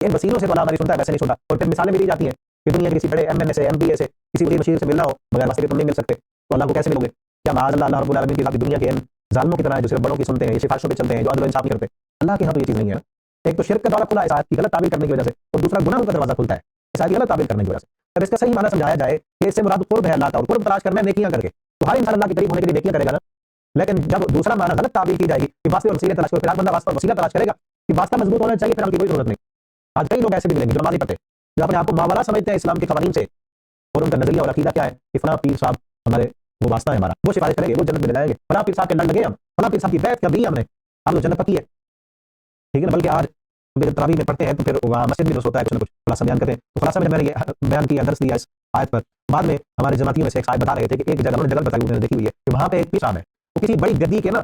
इन वसीलों से तो अल्लाह हमारी सुनता है, वैसे नहीं सुनता। और फिर मिसालें भी दी जाती हैं कि दुनिया के किसी बड़े एमएनए से, एमपीए से, किसी बड़ी मशीर से मिलना हो, बगैर वास्ते के तुम नहीं मिल सकते, तो अल्लाह को कैसे मिलोगे? क्या माज़अल्लाह, अल्लाह रब्बुल आलमीन की ज़ात दुनिया के इन ज़ालिमों की तरह है जो सिर्फ बड़ों की सुनते हैं, ये सिफारिशों पे चलते हैं, जो अदल व इंसाफ नहीं करते। अल्लाह के यहाँ तो ये चीज़ नहीं है ना। एक तो शिर्क का दरवाजा खुला इस आयत की गलत ताबीर करने की वजह से, और दूसरा गुनाहों का दरवाजा खुलता है इस आयत की गलत ताबीर करने की वजह से। अब इसका सही माना समझाया जाए कि इससे मुराद कुर्ब है अल्लाह का, और कुर्ब तलाश करना है नेकियां करके, तो हर इंसान अल्लाह के करीब होने के लिए नेकियां करेगा ना। लेकिन जब दूसरा माना गलत ताबीर की जाएगी कि वास्ते और वसीले तलाश करो, फिर बंदा वास्ता और वसीला तलाश करेगा कि वास्ता मजबूत होना चाहिए, फिर आपकी कोई जरूरत नहीं। आज कई लोग ऐसे भी मिलेंगे जो नमाज़ नहीं पढ़ते, जो अपने आप को मावाला समझते हैं इस्लाम के क़वानीन से, और उनका नजरिया और अकीदा क्या है कि फलां पीर साहब हमारे वो वास्ता है, हमारा वो सिफारिश करेंगे, वो जन्नत में ले जाएंगे, फलां पीर साहब के लड़ लगे हम, फलां पीर साहब की बैत कर दी हमने, हम लोग जन्नत पक्की है, ठीक है ना। बल्कि आज जब तरावी में पढ़ते हैं तो फिर वहाँ मस्जिद में दर्स होता है, कुछ ना कुछ खुलासा बयान करते हैं। तो खुलासा में मैंने ये बयान किया, दर्स दिया इस आयत पर, बाद में हमारे जमातियों में से एक साहब बता रहे थे कि एक जगह उन्होंने जगह बताई, उन्होंने देखी हुई है कि वहाँ पे एक पीर साहब है, वो किसी बड़ी गद्दी के ना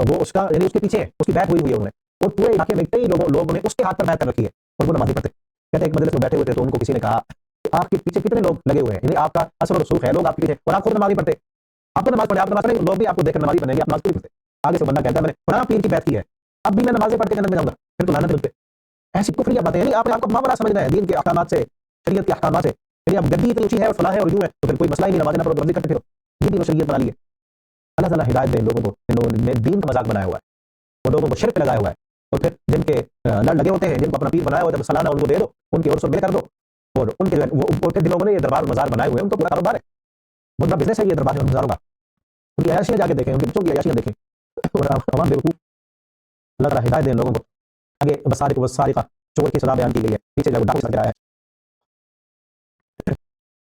वो उसका यानी उसके पीछे उसकी बैत हुई है उन्होंने, और पूरे इलाके में कई लोगों ने उसके हाथ पर बैत कर रखी है और वो नमाज़ पढ़ते। कहते एक मजलिस में बैठे हुए थे तो उनको किसी ने कहा आपके पीछे कितने लोग लगे हुए हैं, यानी आपका असर और रसूख है, लोग आपके पीछे, और आप खुद नमाज नहीं पढ़ते, आपको नमाज पढ़े, आप नमाज पढ़े, लोग भी आपको देखकर नमाजी बनेंगे, आप नमाज नहीं पढ़ते। आगे से बंदा कहता है मैंने फलां पीर की बैत की है, अब भी मैं नमाजें पढ़ के जन्नत में जाऊंगा, फिर तो लानत है तुझ पे। ऐसी कुफरिया बातें, यानी आपने आपको मामला समझना है दीन के अहकामात से, शरीयत के अहकामात से। यानी अब गद्दी इतनी ऊंची है और फलाह है और यूं है तो फिर कोई मसला ही नहीं, नमाज़ें ना पढ़ो, वर्जी करते फिरो, ये भी शरीयत बना ली है। अल्लाह ताला हिदायत दे लोगों को, इन लोगों ने दीन का मजाक बनाया हुआ है और लोगों को शिर्क लगाया हुआ है, और फिर जिनके लड़ लगे होते हैं, जिनको अपना पीर बनाया हुआ है, जब सालाना उनको दे दो, उनकी और में कर दो, और उनके जो है वो उनके दिलों में ये दरबार मजार बनाए हुए हैं, उनको पूरा कारोबार है, बहुत बड़ा बिजनेस है ये दरबार मजारों का। उनकी अयाशियां जाके देखें, उनके बच्चों की अयाशियां देखें, और आवाम बेवकूफ। अल्लाह ताला हिदायत दे लोगों को। आगे बसारिक वसारिका, चोर की सजा बयान की गई है, पीछे जब डाकू गिराया है।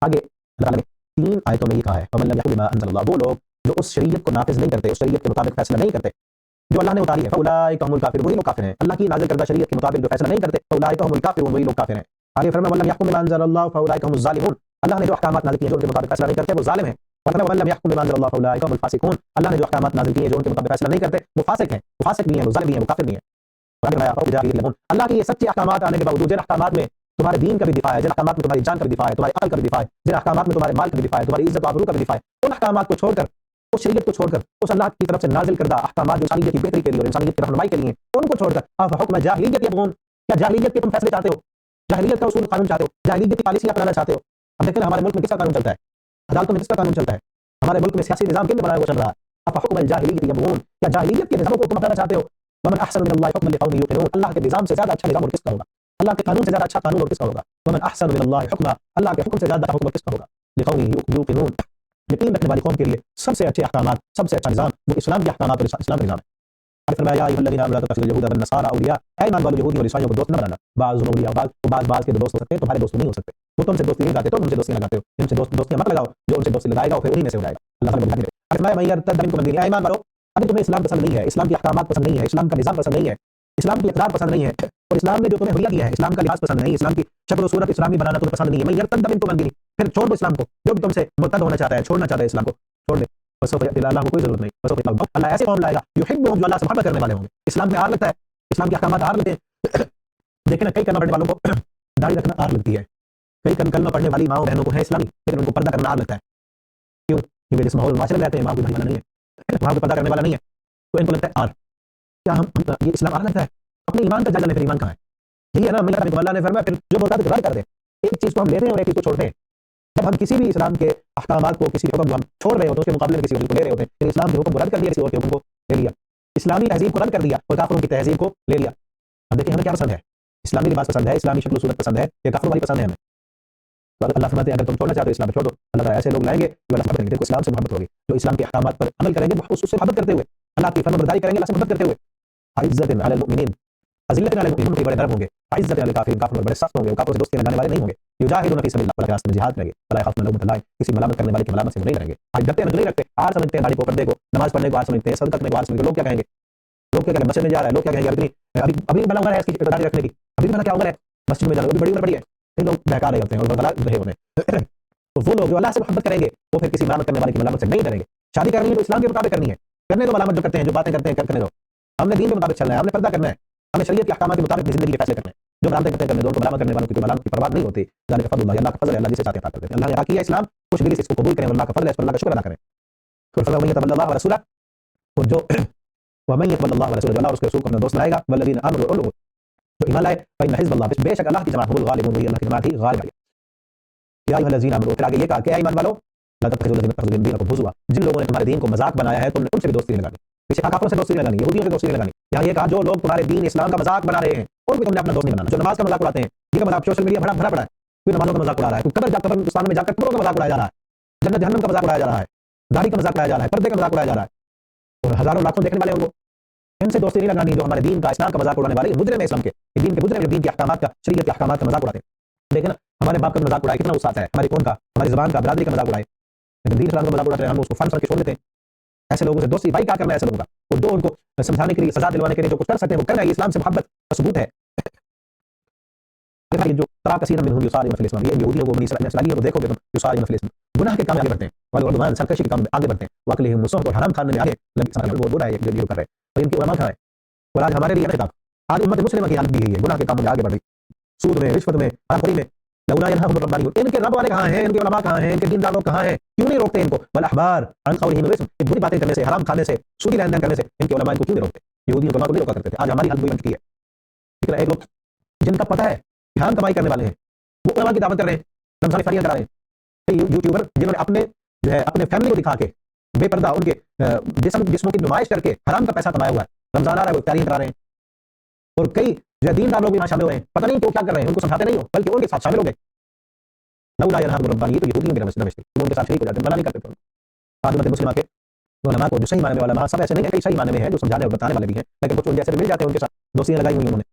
आगे अल्लाह ने 3 आयतों में ये कहा है, फमन लम यहकुम बिमा अंज़लल्लाह, वो लोग जो उस शरीयत को नाफिज नहीं करते, उस शरीयत के मुताबिक फैसला नहीं करते, जो अल्लाह ने उतारी है, फउलाइका हुमुल काफिरून, वही लोग काफिर हैं। अल्लाह की नाज़िल करदा शरीयत के मुताबिक जो फैसला नहीं करते, फउलाइका हुमुल काफिरून, वही लोग काफिर हैं। आगे फरमाया वल्लम यहकुम बिमा अंज़लल्लाहु फउलाइका हुमुज़ ज़ालिमून, अल्लाह ने जो अहकामात नाज़िल किए जो उनके मुताबिक फैसला नहीं करते वो ज़ालिम हैं। और फरमाया वल्लम यहकुम बिमा अंज़लल्लाहु फउलाइका हुमुल फासिकून, अल्लाह ने जो अहकामात नाज़िल किए जो उनके मुताबिक फैसला नहीं करते वो फासिक हैं, वो फासिक भी हैं, वो ज़ालिम भी हैं, वो काफिर भी हैं। और आगे फरमाया फौजाहिद यमून, अल्लाह के ये सच्चे अहकामात आने के बावजूद जिन अहकामात में तुम्हारे दीन का भी दिफा है, जिन अहकामात में तुम्हारी जान का भी दिफा है, तुम्हारी अकल का भी दिफा है, जिन अहकामात में तुम्हारे माल का भी दिफा है, तुम्हारी इज्जत आबरू का भी दिफा है, उन अहकामात को छोड़कर, उस शरीयत को छोड़कर, उस अल्लाह की तरफ से नाजिल करदा अहकामात जो इंसानियत की बेहतरी के लिए और इंसानियत की रहनुमाई के लिए उनको छोड़कर आप हुक्म जाहिलियत यबगून, क्या जाहिलियत के तुम फैसले चाहते हो, जाहिलियत का उसूल कानून चाहते हो, जाहिलियत की पॉलिसी अपनाना चाहते हो। अब देखते हैं हमारे मुल्क में किसका कानून चलता है, अदालतों में किसका कानून चलता है, हमारे मुल्क में सियासी निजाम किसने बनाया हुआ चल रहा है। आप हुक्म जाहिलियत यबगून, क्या जाहिलियत के निजामों को तुम अपनाना चाहते हो। वमन अहसन मिनल्लाहि हुक्मन लिकौमिन युक़िनून, अल्लाह के निजाम से ज्यादा अच्छा निजाम और किसका होगा, अल्लाह के कानून से ज्यादा अच्छा कानून और किसका होगा। वमन अहसन मिनल्लाहि हुक्मा, अल्लाह के हुक्म से ज्यादा हुक्म किसका होगा। लिकौमिन युक़िनून, यकीन रखने वाली कौम के लिए सबसे अच्छे अहकामात, सबसे अच्छा निजाम वो इस्लाम के अहकामात और इस्लाम का निजाम है। और फरमाया या अय्युहल्लज़ीना आमनू ला तत्तखिज़ू यहूदा वन्नसारा औलिया, ऐ ईमान वालों यहूदी और ईसाइयों को दोस्त न बनाना। बाज़ुहुम औलिया बाज़, तो बाज़ के दोस्त हो सकते हैं, तुम्हारे दोस्त नहीं हो सकते। वो तुमसे दोस्ती नहीं लगाते तो उनसे दोस्ती लगाते हो, जिनसे दोस्तियां मत लगाओ, जो उनसे दोस्ती लगाएगा वो फिर उन्हीं में से हो जाएगा। अल्लाह ताला बता दे। और फरमाया मैं यर्तद मिनकुम अन दीनिही, ऐ ईमान वालों अगर तुम्हें इस्लाम पसंद नहीं है, इस्लाम के अहकामात पसंद नहीं है, इस्लाम का निजाम पसंद नहीं है, इस्लाम की इक़रार पसंद नहीं है, और इस्लाम ने जो तुम्हें हुर्रियत दिया है, इस्लाम का लिबास पसंद नहीं, इस्लाम की शक्ल और सूरत इस्लामी बनाना तुम्हें पसंद नहीं है, मैं यर्तद मिनकुम अन दीनिही, फिर छोड़ दो इस्लाम को। जो भी तुमसे मुर्तद होना चाहता है, छोड़ना चाहता है इस्लाम को, छोड़ दे। बस अल्लाह को कोई जरूरत नहीं, बस अल्लाह ऐसे कौम लाएगा युहिब्बुहुम, जो अल्लाह से मोहब्बत करने वाले होंगे। इस्लाम में आग लगता है, इस्लाम के अहकामात आग लगते हैं। देखिए ना कई कलमा पढ़ने वालों को दाढ़ी रखना आग लगती है, कई कलमा पढ़ने वाली माओ बहनों को है इस्लामी लेकिन उनको पर्दा करना आग लगता है। क्यों, क्योंकि जिस माहौल माशरे में रहते हैं वहाँ कोई भाई वाला नहीं है, वहाँ कोई पर्दा करने वाला नहीं है, तो इनको लगता है आग। क्या हम ये इस्लाम आग लगता है। अपने ईमान का जायजा लें, फिर ईमान कहाँ है। यही है ना मिलत में अल्लाह ने फरमाया फिर जो बोलता है तो कर दे। एक चीज को हम लेते हैं और एक चीज को छोड़ते हैं। जब हम किसी भी इस्लाम के अहकामात को, किसी हुक्म को हम छोड़ रहे होते हैं, उसके मुकाबले में किसी और को ले रहे होते हैं, फिर इस्लाम के हुक्म को रद्द कर दिया, किसी और के हुक्म को ले लिया, इस्लामी तहजीब को रद्द कर दिया और काफिरों की तहजीब को ले लिया। अब देखिए हमें क्या पसंद है, इस्लामी लिबास पसंद है, इस्लामी शक्ल सूरत पसंद है, या काफिरों वाली पसंद है हमें। तो अल्लाह फरमाते हैं अगर तुम छोड़ना चाहते हो इस्लाम छोड़ दो, अल्लाह ताला ऐसे लोग लाएंगे जो अल्लाह से मोहब्बत करेंगे, देखो इस्लाम से मोहब्बत होगी, जो इस्लाम के अहकामात पर अमल करेंगे उससे मोहब्बत करते हुए, अल्लाह की फरमाबरदारी करेंगे, अल्लाह से मोहब्बत करते हुए। इज्जतन अलल मुमिनीन, अज़िल्लतन अलल मुमिनीन, बड़े नरम होंगे, इज्जतन अलल काफिरीन, काफिरों बड़े सख्त होंगे, काफिरों से दोस्ती लगाने वाले नहीं होंगे। युजाहिदून फी सबीलिल्लाह, अल्लाह के रास्ते में जिहाद करेंगे, वला यख़ाफून लौमत लाइम, किसी मलामत करने वाले की मलामत से नहीं डरेंगे। आज डरते हैं, नहीं रखते, आज समझते हैं दाढ़ी को, पर्दे को, नमाज पढ़ने को आज समझते हैं, सदका करने को आज समझते हैं। लोग क्या कहेंगे, लोग क्या कहेंगे, मस्जिद में जा रहा है, लोग क्या कहेंगे, अभी अभी बना उम्र है इसकी दाढ़ी रखने की, अभी भी क्या उम्र है मस्जिद में जाने की, बड़ी उम्र बड़ी है, फिर लोग बहका रहे होते हैं और बदला रहे होते हैं। तो वो लोग जो अल्लाह से मोहब्बत करेंगे वो फिर किसी मलामत करने वाले की मलामत से नहीं डरेंगे। शादी करनी है तो इस्लाम के मुताबिक करनी है, करने दो मलामत जो करते हैं, जो बातें करते हैं करने दो। हमने दीन के मुताबिक चलना है, हमने पर्दा करना है, हमें शरीयत के अहकाम के मुताबिक जिंदगी के फैसले करने हैं। जो मलामतें करते हैं करने दो, उनको मलामत करने वालों की तो मलामत की परवाह नहीं होती। ज़ालिका फ़ज़्लुल्लाह, अल्लाह का फजल है, अल्लाह जिसे चाहते हैं अता करते हैं। अल्लाह ने अता किया इस्लाम, खुश दिली से इसको कबूल करें, अल्लाह का फजल है, इस पर अल्लाह का शुक्र अदा करें। फिर फरमाया वमन यतवल्लल्लाह व रसूलह, और जो वमन यतवल्लल्लाह व रसूलह, जो अल्लाह और उसके रसूल को अपना दोस्त बनाएगा, वल्लज़ीना आमनू, और लोग जो ईमान लाए, फ़इन्न हिज़्बल्लाह, बेशक अल्लाह की जमात हुमुल गालिबून, वही अल्लाह की जमात ही गालिब है। या अय्युहल्लज़ीना आमनू, फिर आगे ये कहा कि ऐ ईमान वालों, ला तत्तखिज़ू लज़ीना इत्तखज़ू मिन दीनिकुम हुज़ुवा, जिन लोगों ने तुम्हारे दीन को मजाक बनाया है तुमने उनसे भी दोस्ती नहीं लगानी। पीछे कहा काफिरों से दोस्ती नहीं लगानी, यहूदियों से दोस्ती नहीं लगानी। यहाँ ये कहा जो लोग तुम्हारे दीन इस्लाम का मजाक बना रहे हैं और भी तुमने अपना दोस्त नहीं बनाना। जो नमाज का मजाक उड़ाते हैं, ये मजाक सोशल मीडिया भरा भरा पड़ा है, कोई नमाजों का मजाक उड़ा रहा है, कोई कब्रिस्तान में जाकर कब्रों का मजाक उड़ाया जा रहा है, जन्नत जहन्नम का मजाक उड़ाया जा रहा है, दाढ़ी का मजाक उड़ाया जा रहा है, पर्दे का मजाक उड़ाया जा रहा है, और हजारों लाखों देखने वाले उनको, इनसे दोस्ती नहीं लगानी। जो हमारे दीन का इस्लाम का मजाक उड़ाने वाले मुजरिम है, इस्लाम के दीन के मुजरिम, दीन के अहकामात का, शरीयत के अहकामात का मजाक उड़ाते हैं। देखिए ना हमारे बाप का मजाक उड़ाए, कितना गुस्सा आता है, हमारी कौम का, हमारी ज़बान का, बरादरी का मजाक उड़ाए, लेकिन दीन इस्लाम का मजाक उड़ाते हैं, हम उसको फन सर के छोड़ देते हैं। ऐसे लोगों से दोस्ती भाई क्या करना है, ऐसे लोगों का, और जो उनको समझाने के लिए, सजा दिलवाने के लिए जो कुछ कर सकते हैं वो कर रहे हैं, इस्लाम से मोहब्बत का सबूत है। जो तरा कसीर मिनहुम युसारिऊन फिल इस्लाम, ये यहूदियों को बनी इस्राइलियों को देखोगे तुम, युसारिऊन फिल इस्लाम, गुनाह के काम में आगे बढ़ते हैं, वल उद्वान, सरकशी के काम में आगे बढ़ते हैं, वअक्लिहिम मुसहत, और हराम खाने में आगे वो बुरा है जो ये कर रहे हैं। और इनकी उलमा कहाँ है, और आज हमारे लिए खिताब, आज उम्मत मुस्लिमा की हालत भी यही है, गुनाह के कामों में आगे बढ़ रही, सूद में, रिश्वत में, हरामखोरी में। लौला यनहाहुमुर रब्बानियून, इनके रब वाले कहाँ हैं, इनके उलमा कहाँ हैं, इनके दीनदार लोग कहाँ हैं, क्यों नहीं रोकते इनको। वल अहबार अन क़ौलिहिम वल इस्म, ये बुरी बातें करने से, हराम खाने से, सूदी लेन देन करने से इनके उलमा इनको क्यों नहीं रोकते। यहूदियों को नहीं रोका करते थे, आज हमारी हालत वही बन चुकी है। लेकिन एक लोग जिनका पता है कि हम कमाई करने वाले हैं, वो उलमा की दावत कर रहे हैं, रमज़ान इफ्तारियां करा रहे हैं। यूट्यूबर जिन्होंने अपने जो है अपने फैमिली को दिखा के बेपर्दा उनके जिस्मों की नुमाइश करके हराम का पैसा कमाया हुआ है, रमजान आ रहा है वो इफ्तारियां करा रहे हैं। और कई जो दीनदार लोग भी वहां शामिल हुए हैं, पता नहीं तो क्या कर रहे हैं, उनको समझाते नहीं हो बल्कि उनके साथ शामिल हो गए। लौला यनहाहुमुर रब्बानियून, ये तो यहूदियों की रमज़ तुम उनके साथ शरीक हो जाते हैं, मना नहीं करते तुम। आज उम्मत मुस्लिमा के उलमा को जो सही माने में वाला सब ऐसे नहीं है, कई सही माने में है जो समझाने और बताने वाले भी हैं, लेकिन कुछ जैसे मिल जाते हैं उनके साथ दोस्तियां लगाई हुई उन्होंने।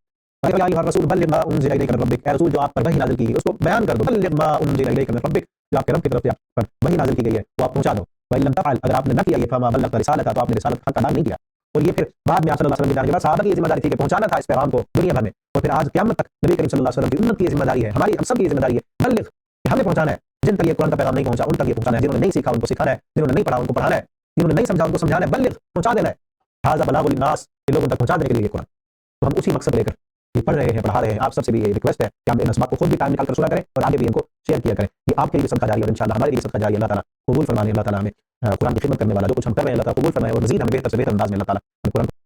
अरे या रसूल बल्लिग मा उनज़िला इलैका मिन रब्बिक, रसूल जो आप पर वही नाज़िल की है उसको बयान कर दो। बल्लिग मा उनज़िला इलैका मिन रब्बिक, जो आपके रब की तरफ से आप पर वही नाज़िल की गई है वो आप पहुंचा दो। व इन लम तफ़अल, अगर आपने न किया ये फमा बल्लगत रिसालता, तो आपने रिसालत का हक अदा नहीं किया। और ये फिर बाद में आप सल्लल्लाहु अलैहि वसल्लम के जाने के बाद सहाबा की जिम्मेदारी थी कि पहुंचाना था इस पैगाम को दुनिया भर में, और फिर आज क़यामत तक नबी करीम सल्लल्लाहु अलैहि वसल्लम की उम्मत की जिम्मेदारी है, हमारी हम सब की जिम्मेदारी है, बल्लिग कि हमने पहुंचाना है। जिन तक ये कुरान का पैगाम नहीं पहुंचा उन तक ये पहुंचाना है, जिन्होंने नहीं सीखा उनको सिखाना है, जिन्होंने नहीं पढ़ा उनको पढ़ाना है, जिन्होंने नहीं समझा उनको समझाना है, बल्लिग पहुंचा देना है। हाज़ा बलागुल लिन्नास, ये लोगों तक पहुंचा देने के लिए कुरान। तो हम उसी मकसद लेकर ये पढ़ रहे हैं, पढ़ा रहे हैं। आप सबसे भी ये रिक्वेस्ट है कि आप इन असबाब को खुद भी टाइम निकाल कर सुना करें और आगे भी इनको शेयर किया करें। ये आपके लिए सदका जारी और इंशाअल्लाह हमारे लिए सदका जारी। अल्लाह ताला कबूल फरमाने, अल्लाह ताला हमें कुरान की खिदमत करने वाला जो कुछ हम कर रहे हैं अल्लाह ताला कबूल फरमाए और मज़ीद हमें बेहतर से बेहतर अंदाज में अल्लाह ताला कुरान